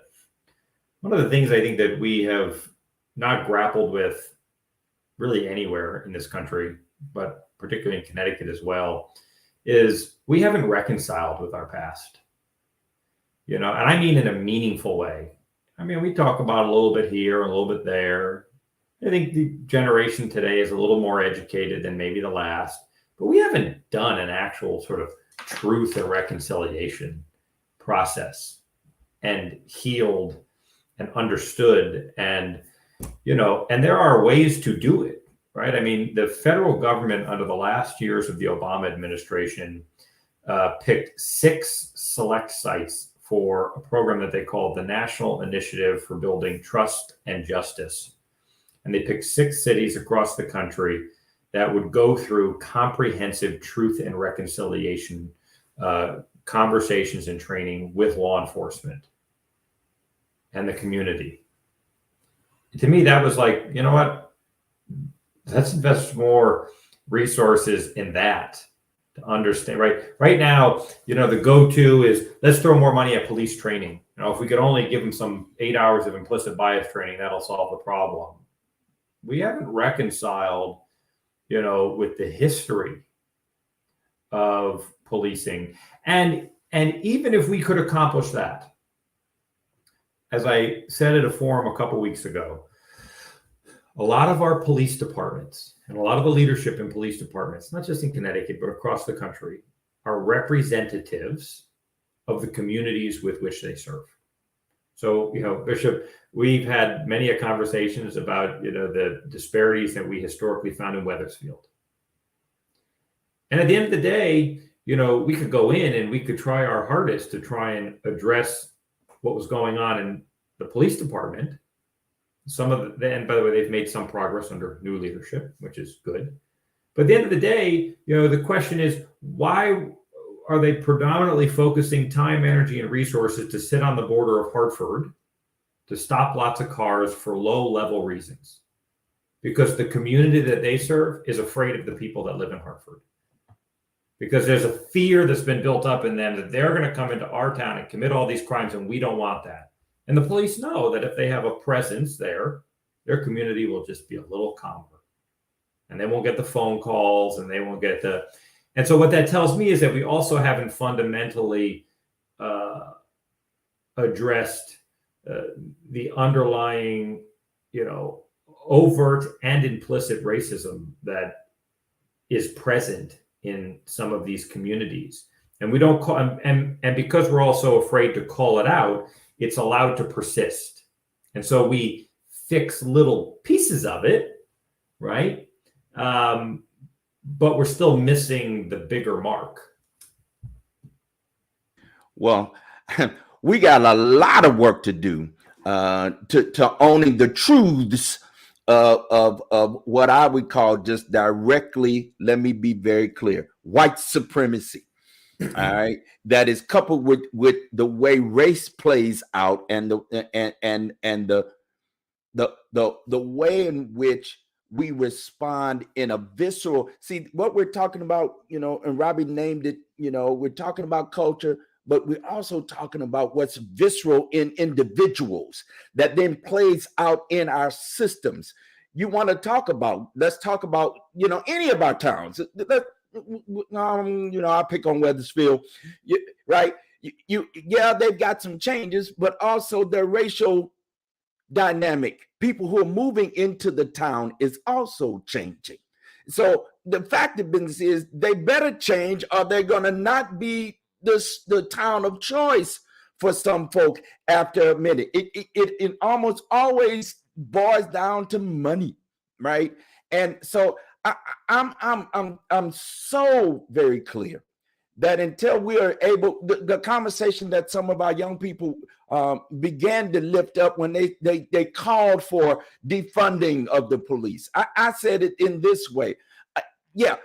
things I think that we have not grappled with really anywhere in this country, but particularly in Connecticut as well, is we haven't reconciled with our past. You know, and I mean in a meaningful way. I mean, we talk about a little bit here, a little bit there. I think the generation today is a little more educated than maybe the last, but we haven't done an actual sort of truth and reconciliation process and healed and understood. And, you know, and there are ways to do it, right? I mean, the federal government under the last years of the Obama administration picked 6 select sites for a program that they called the National Initiative for Building Trust and Justice. And they picked 6 cities across the country that would go through comprehensive truth and reconciliation conversations and training with law enforcement and the community. To me, that was like, you know what? Let's invest more resources in that to understand, right? Right now, you know, the go-to is let's throw more money at police training. You know, if we could only give them some 8 hours of implicit bias training, that'll solve the problem. We haven't reconciled, you know, with the history of policing. And even if we could accomplish that, as I said at a forum a couple weeks ago, a lot of our police departments and a lot of the leadership in police departments, not just in Connecticut, but across the country, are representatives of the communities with which they serve. So, you know, Bishop, we've had many conversations about, you know, the disparities that we historically found in Wethersfield. And at the end of the day, you know, we could go in and we could try our hardest to try and address what was going on in the police department. Some of the, and by the way, they've made some progress under new leadership, which is good. But at the end of the day, you know, the question is, why are they predominantly focusing time, energy, and resources to sit on the border of Hartford to stop lots of cars for low-level reasons? Because the community that they serve is afraid of the people that live in Hartford. Because there's a fear that's been built up in them that they're going to come into our town and commit all these crimes, and we don't want that. And the police know that if they have a presence there, their community will just be a little calmer. And they won't get the phone calls, and they won't get the... And so what that tells me is that we also haven't fundamentally addressed the underlying, you know, overt and implicit racism that is present in some of these communities. And we don't call, and because we're also afraid to call it out, it's allowed to persist. And so we fix little pieces of it, right? But we're still missing the bigger mark. Well, we got a lot of work to do to owning the truths of what I would call just directly, let me be very clear, white supremacy. All right, that is coupled with the way race plays out and the way in which we respond in a visceral. See, what we're talking about, you know, and Robbie named it, you know, we're talking about culture, but we're also talking about what's visceral in individuals that then plays out in our systems. You want to talk about, let's talk about, you know, any of our towns. You know, I pick on Wethersfield, right? Yeah, they've got some changes, but also their racial dynamic. People who are moving into the town is also changing. So the fact of business is they better change, or they're going to not be the town of choice for some folk after a minute. It almost always boils down to money, right? And so I'm so very clear that until we are able, the conversation that some of our young people began to lift up when they called for defunding of the police. I said it in this way. Yeah,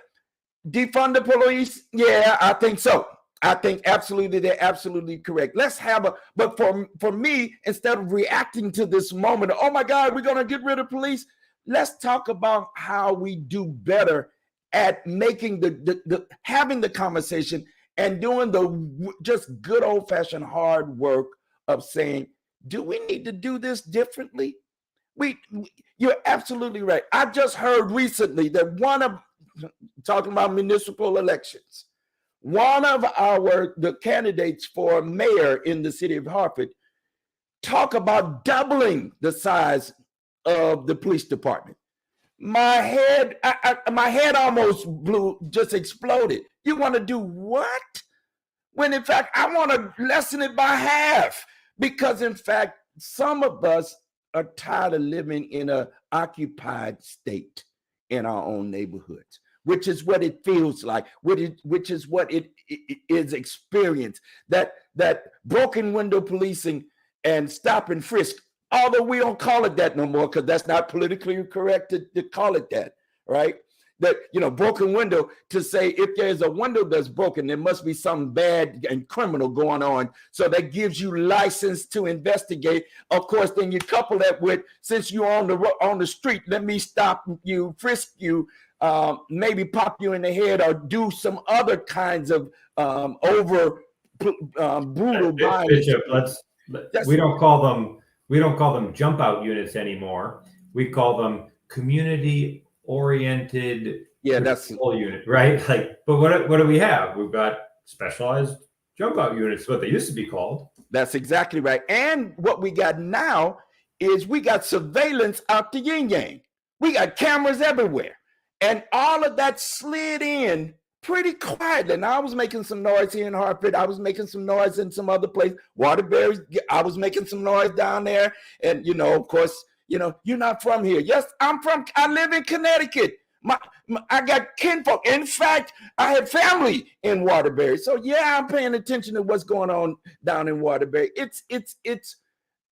defund the police. Yeah, I think so. I think absolutely they're absolutely correct. Let's have a, but for me, instead of reacting to this moment, oh my God, we're gonna get rid of police. Let's talk about how we do better at making the having the conversation and doing the just good old-fashioned hard work of saying, do we need to do this differently? You're absolutely right. I just heard recently that talking about municipal elections, one of the candidates for mayor in the city of Hartford talk about doubling the size of the police department. My head almost just exploded. You want to do what? When in fact, I want to lessen it by half, because in fact, some of us are tired of living in an occupied state in our own neighborhoods, which is what it feels like, which is what it is experienced, that broken window policing and stop and frisk, although we don't call it that no more because that's not politically correct to call it that, right? That, broken window, to say if there's a window that's broken, there must be something bad and criminal going on. So that gives you license to investigate. Of course, then you couple that with, since you're on the street, let me stop you, frisk you, maybe pop you in the head or do some other kinds of brutal violence. Bishop, we don't call them jump out units anymore. We call them community oriented unit, right? But what do we have? We've got specialized jump out units, what they used to be called. That's exactly right. And what we got now is we got surveillance out the yin yang. We got cameras everywhere, and all of that slid in pretty quietly. And I was making some noise here in Hartford. I was making some noise in some other place. Waterbury, I was making some noise down there. And of course, you're not from here. Yes, I live in Connecticut. I got kinfolk. In fact, I had family in Waterbury. So yeah, I'm paying attention to what's going on down in Waterbury.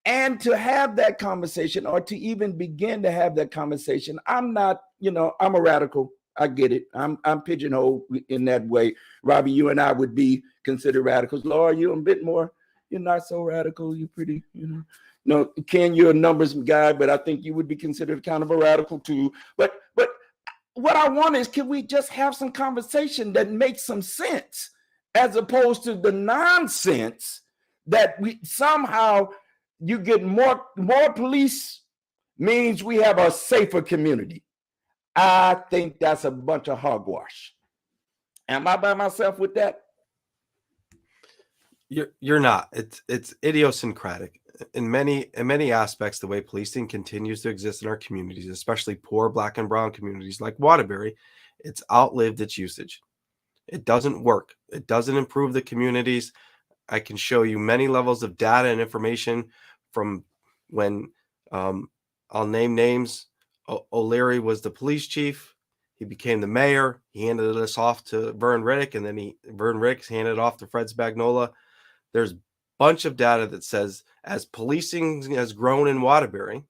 And to have that conversation, or to even begin to have that conversation, I'm not, I'm a radical. I get it. I'm pigeonholed in that way. Robbie, you and I would be considered radicals. Laura, you're a bit more, you're not so radical. You're pretty, No, Ken, you're a numbers guy, but I think you would be considered kind of a radical too. But what I want is, can we just have some conversation that makes some sense, as opposed to the nonsense that we somehow you get more police means we have a safer community. I think that's a bunch of hogwash. Am I by myself with that? You're not. It's idiosyncratic in many aspects. The way policing continues to exist in our communities, especially poor Black and brown communities like Waterbury, it's outlived its usage. It doesn't work. It doesn't improve the communities. I can show you many levels of data and information from when I'll name names. O'Leary was the police chief. He became the mayor. He handed us off to Vern Riddick, and then Vern Riddick handed it off to Fred Spagnola. There's a bunch of data that says, as policing has grown in Waterbury,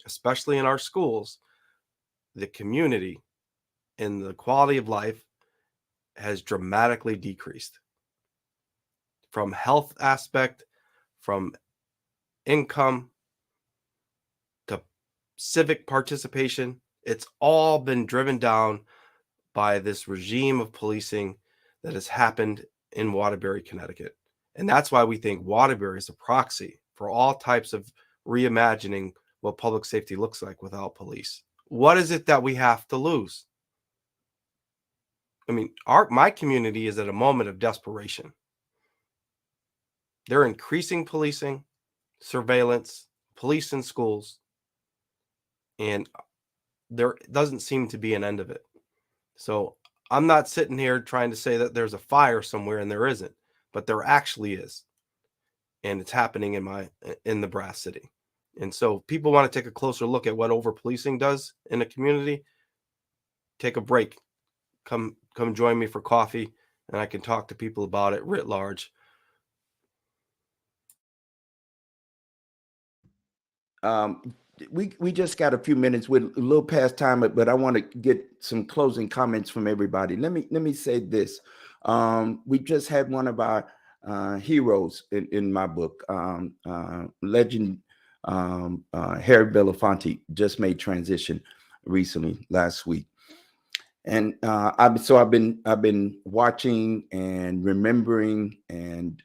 especially in our schools, the community and the quality of life has dramatically decreased. From health aspect, from income, to civic participation, it's all been driven down by this regime of policing that has happened in Waterbury, Connecticut. And that's why we think Waterbury is a proxy for all types of reimagining what public safety looks like without police. What is it that we have to lose? I mean, my community is at a moment of desperation. They're increasing policing, surveillance, police in schools, and there doesn't seem to be an end of it. So I'm not sitting here trying to say that there's a fire somewhere, and there isn't, but there actually is. And it's happening in the Brass City. And so people want to take a closer look at what over-policing does in a community. Take a break. Come join me for coffee, and I can talk to people about it writ large. We just got a few minutes. We're a little past time, but I want to get some closing comments from everybody. Let me say this. We just had one of our heroes in my book, legend Harry Belafonte, just made transition recently last week. And I've been watching and remembering and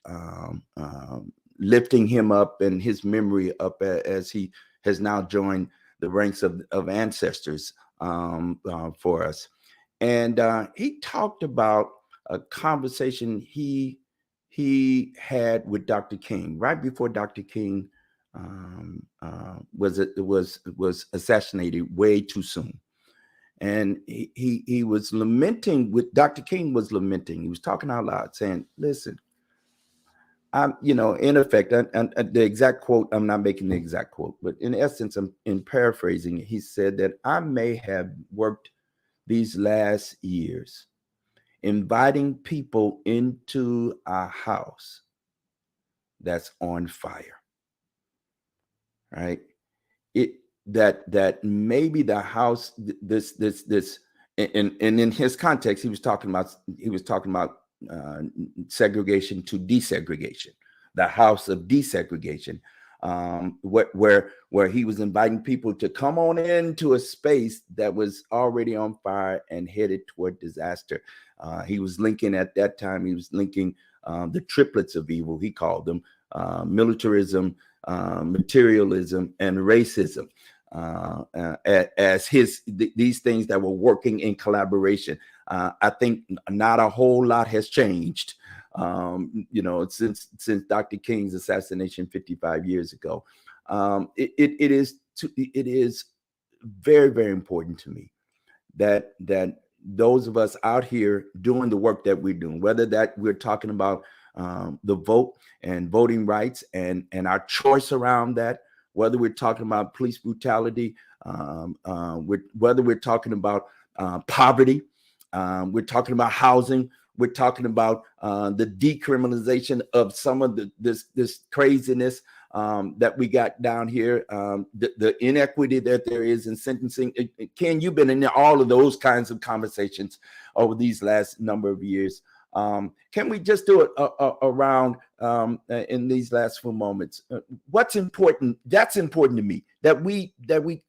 lifting him up and his memory up as he has now joined the ranks of ancestors for us. And he talked about a conversation he had with Dr. King right before Dr. King was assassinated way too soon. And he was lamenting, with Dr. King was lamenting. He was talking out loud saying, listen, I'm, in effect, and the exact quote, I'm not making the exact quote, but in essence, I'm in paraphrasing, he said that I may have worked these last years inviting people into a house that's on fire, right? That maybe the house, this and in his context, he was talking about segregation to desegregation, the house of desegregation, where he was inviting people to come on into a space that was already on fire and headed toward disaster. He was linking at that time. He was linking the triplets of evil. He called them militarism, materialism, and racism as these things that were working in collaboration. I think not a whole lot has changed, since Dr. King's assassination 55 years ago. It is very, very important to me that those of us out here doing the work that we're doing, whether that we're talking about the vote and voting rights and our choice around that, whether we're talking about police brutality, whether we're talking about poverty, we're talking about housing, we're talking about the decriminalization of some of this craziness that we got down here, the inequity that there is in sentencing. Ken, you've been in all of those kinds of conversations over these last number of years. Can we just do it around in these last few moments? What's important? That's important to me, that we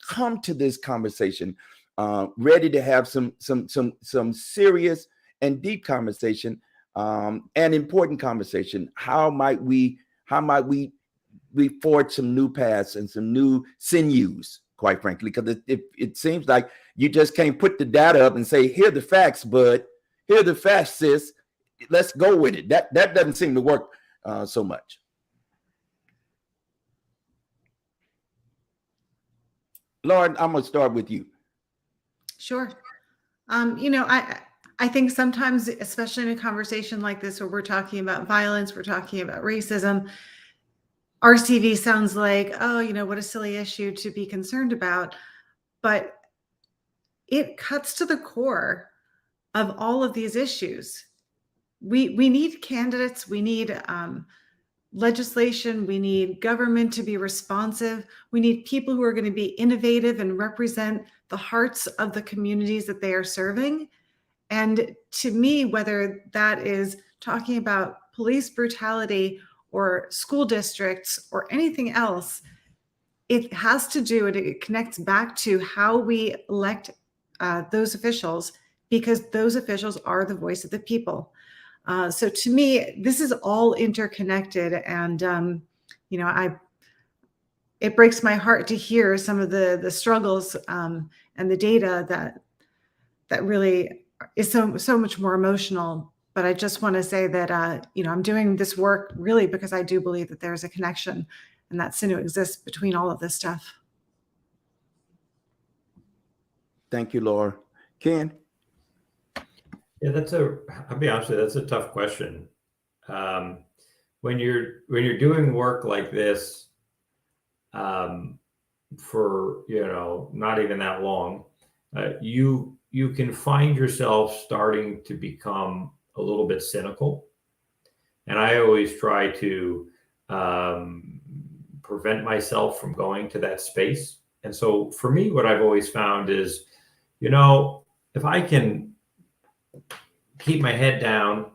come to this conversation ready to have some serious and deep conversation, and important conversation. How might we forge some new paths and some new sinews, quite frankly, because it seems like you just can't put the data up and say, here are the facts, bud. Here are the facts, sis. Let's go with it. That doesn't seem to work so much. Lauren, I'm going to start with you. Sure. I think sometimes, especially in a conversation like this, where we're talking about violence, we're talking about racism, RCV sounds like, oh, what a silly issue to be concerned about. But it cuts to the core of all of these issues. We need candidates. We need legislation. We need government to be responsive. We need people who are going to be innovative and represent the hearts of the communities that they are serving. And to me, whether that is talking about police brutality or school districts or anything else, it has to do, and it connects back to how we elect those officials, because those officials are the voice of the people. So to me, this is all interconnected, and it breaks my heart to hear some of the struggles and the data that really is so much more emotional. But I just want to say that I'm doing this work really because I do believe that there's a connection and that sinew exists between all of this stuff. Thank you, Laura. Ken? Yeah, I'll be honest with you, that's a tough question. When you're doing work like this for not even that long, you can find yourself starting to become a little bit cynical, and I always try to prevent myself from going to that space. And so for me, what I've always found is, if I can keep my head down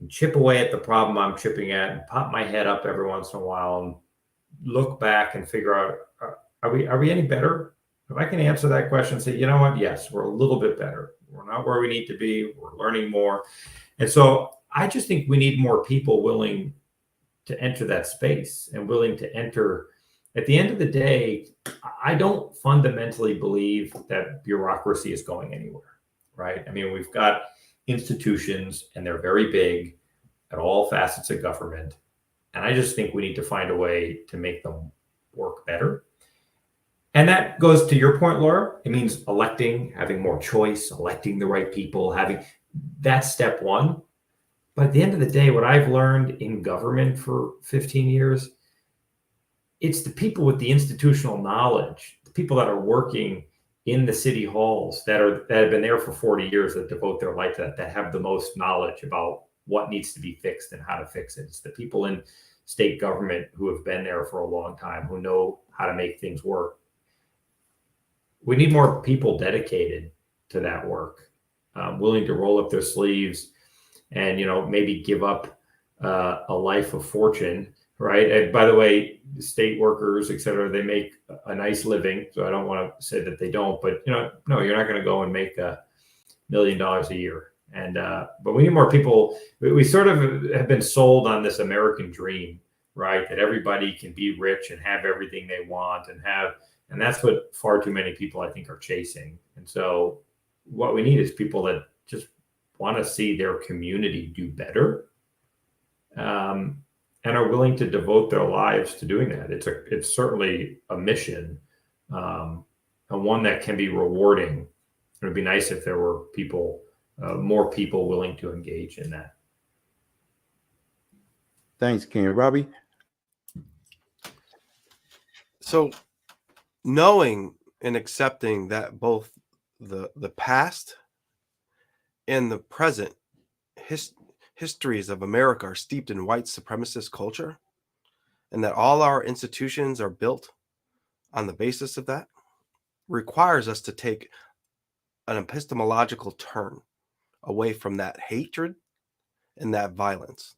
and chip away at the problem I'm chipping at, and pop my head up every once in a while and look back and figure out, are we any better? If I can answer that question and say, you know what, yes, we're a little bit better. We're not where we need to be. We're learning more. And so I just think we need more people willing to enter that space and willing to enter. At the end of the day, I don't fundamentally believe that bureaucracy is going anywhere, right? I mean, we've got institutions and they're very big at all facets of government. And I just think we need to find a way to make them work better. And that goes to your point, Laura. It means electing, having more choice, electing the right people, that's step one. But at the end of the day, what I've learned in government for 15 years, it's the people with the institutional knowledge, the people that are working in the city halls that have been there for 40 years, that devote their life to that have the most knowledge about what needs to be fixed and how to fix it. It's the people in state government who have been there for a long time, who know how to make things work. We need more people dedicated to that work, willing to roll up their sleeves and, maybe give up a life of fortune, right? And by the way, state workers, et cetera, they make a nice living. So I don't want to say that they don't, but, no, you're not going to go and make $1 million a year. And, but we need more people. We sort of have been sold on this American dream, right? That everybody can be rich and have everything they want and that's what far too many people, I think, are chasing. And so what we need is people that just want to see their community do better, and are willing to devote their lives to doing that. It's certainly a mission, and one that can be rewarding. It would be nice if there were more people willing to engage in that. Thanks, Ken. Robbie? So knowing and accepting that both the past and the present histories of America are steeped in white supremacist culture, and that all our institutions are built on the basis of that, requires us to take an epistemological turn away from that hatred and that violence.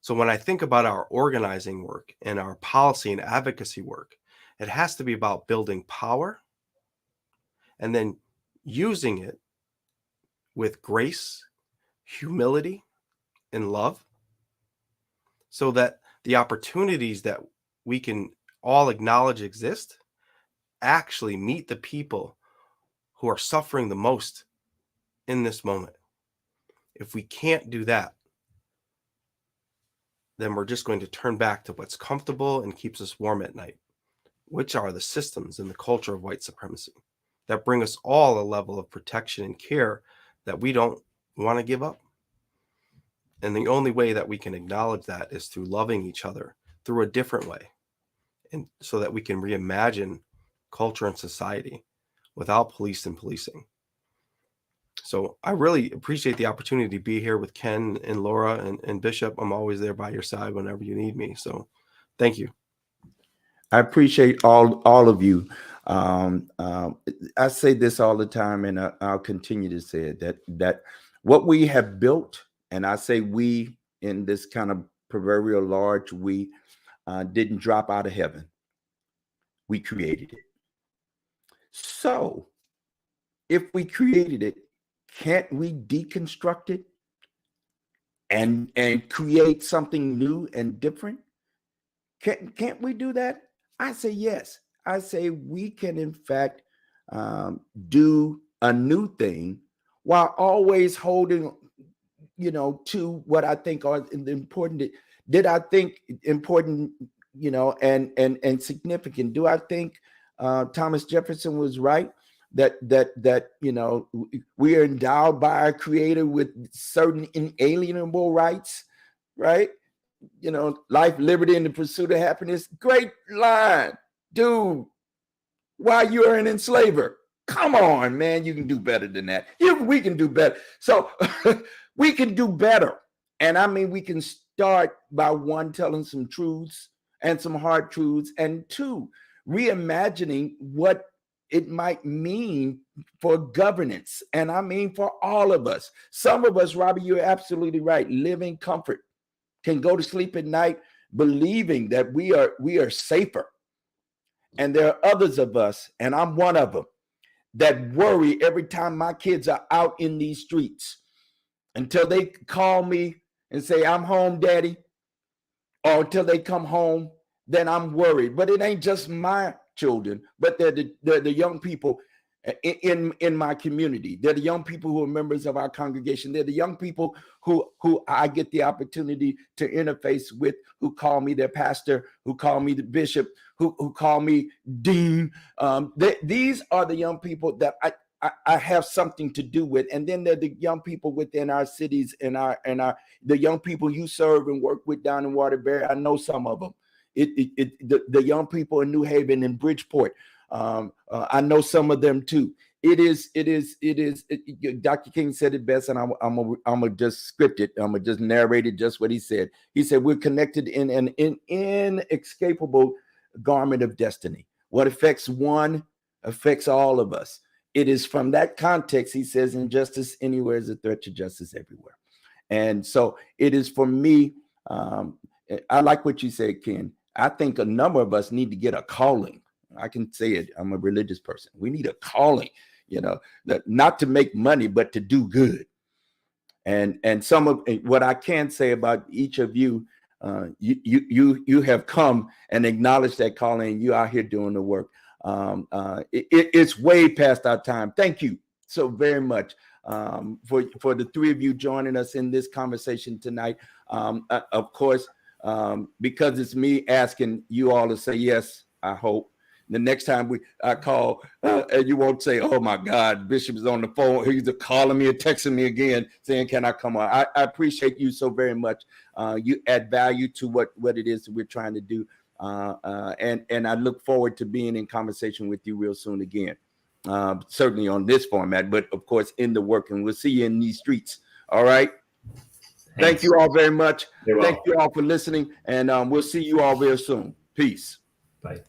So when I think about our organizing work and our policy and advocacy work, it has to be about building power and then using it with grace, humility, and love, so that the opportunities that we can all acknowledge exist actually meet the people who are suffering the most in this moment. If we can't do that, then we're just going to turn back to what's comfortable and keeps us warm at night, which are the systems and the culture of white supremacy that bring us all a level of protection and care that we don't want to give up. And the only way that we can acknowledge that is through loving each other through a different way, and so that we can reimagine culture and society without police and policing. So I really appreciate the opportunity to be here with Ken and Laura and Bishop. I'm always there by your side whenever you need me. So thank you. I appreciate all of you. I say this all the time, and I'll continue to say it, that what we have built, and I say we in this kind of proverbial large we, didn't drop out of heaven. We created it. So if we created it, can't we deconstruct it and create something new and different? Can't we do that? I say yes. I say we can, in fact, do a new thing while always holding, to what I think are important. Did I think important, and significant? Do I think Thomas Jefferson was right that we are endowed by our Creator with certain inalienable rights, right? Life, liberty, and the pursuit of happiness. Great line, dude. While you're an enslaver, come on, man, you can do better than that. We can do better. So we can do better. And I mean, we can start by one, telling some truths and some hard truths, and two, reimagining what it might mean for governance. And I mean for all of us. Some of us, Robbie, you're absolutely right, live in comfort, can go to sleep at night believing that we are safer. And there are others of us, and I'm one of them, that worry every time my kids are out in these streets until they call me and say, I'm home, Daddy, or until they come home, then I'm worried. But it ain't just my children, but they're the young people in my community. They're the young people who are members of our congregation. They're the young people who I get the opportunity to interface with, who call me their pastor, who call me the bishop, who call me dean. These are the young people that I have something to do with. And then they're the young people within our cities and the young people you serve and work with down in Waterbury. I know some of them. The young people in New Haven and Bridgeport. I know some of them too. It is. Dr. King said it best, and I'm gonna just script it. I'm gonna just narrate it, just what he said. He said, we're connected in an inescapable garment of destiny. What affects one affects all of us. It is from that context, he says, injustice anywhere is a threat to justice everywhere. And so it is for me. I like what you said, Ken. I think a number of us need to get a calling. I can say it. I'm a religious person. We need a calling, not to make money, but to do good. And some of what I can say about each of you, you have come and acknowledged that calling. You out here doing the work. It's way past our time. Thank you so very much for the three of you joining us in this conversation tonight. Of course, because it's me asking you all to say yes, I hope. The next time I call, and you won't say, oh my God, Bishop is on the phone. He's calling me or texting me again saying, can I come on? I appreciate you so very much. You add value to what it is that we're trying to do. And I look forward to being in conversation with you real soon again. Certainly on this format, but of course in the work, and we'll see you in these streets. All right. Thank you all very much. Thank you all for listening, and we'll see you all very soon. Peace. Bye.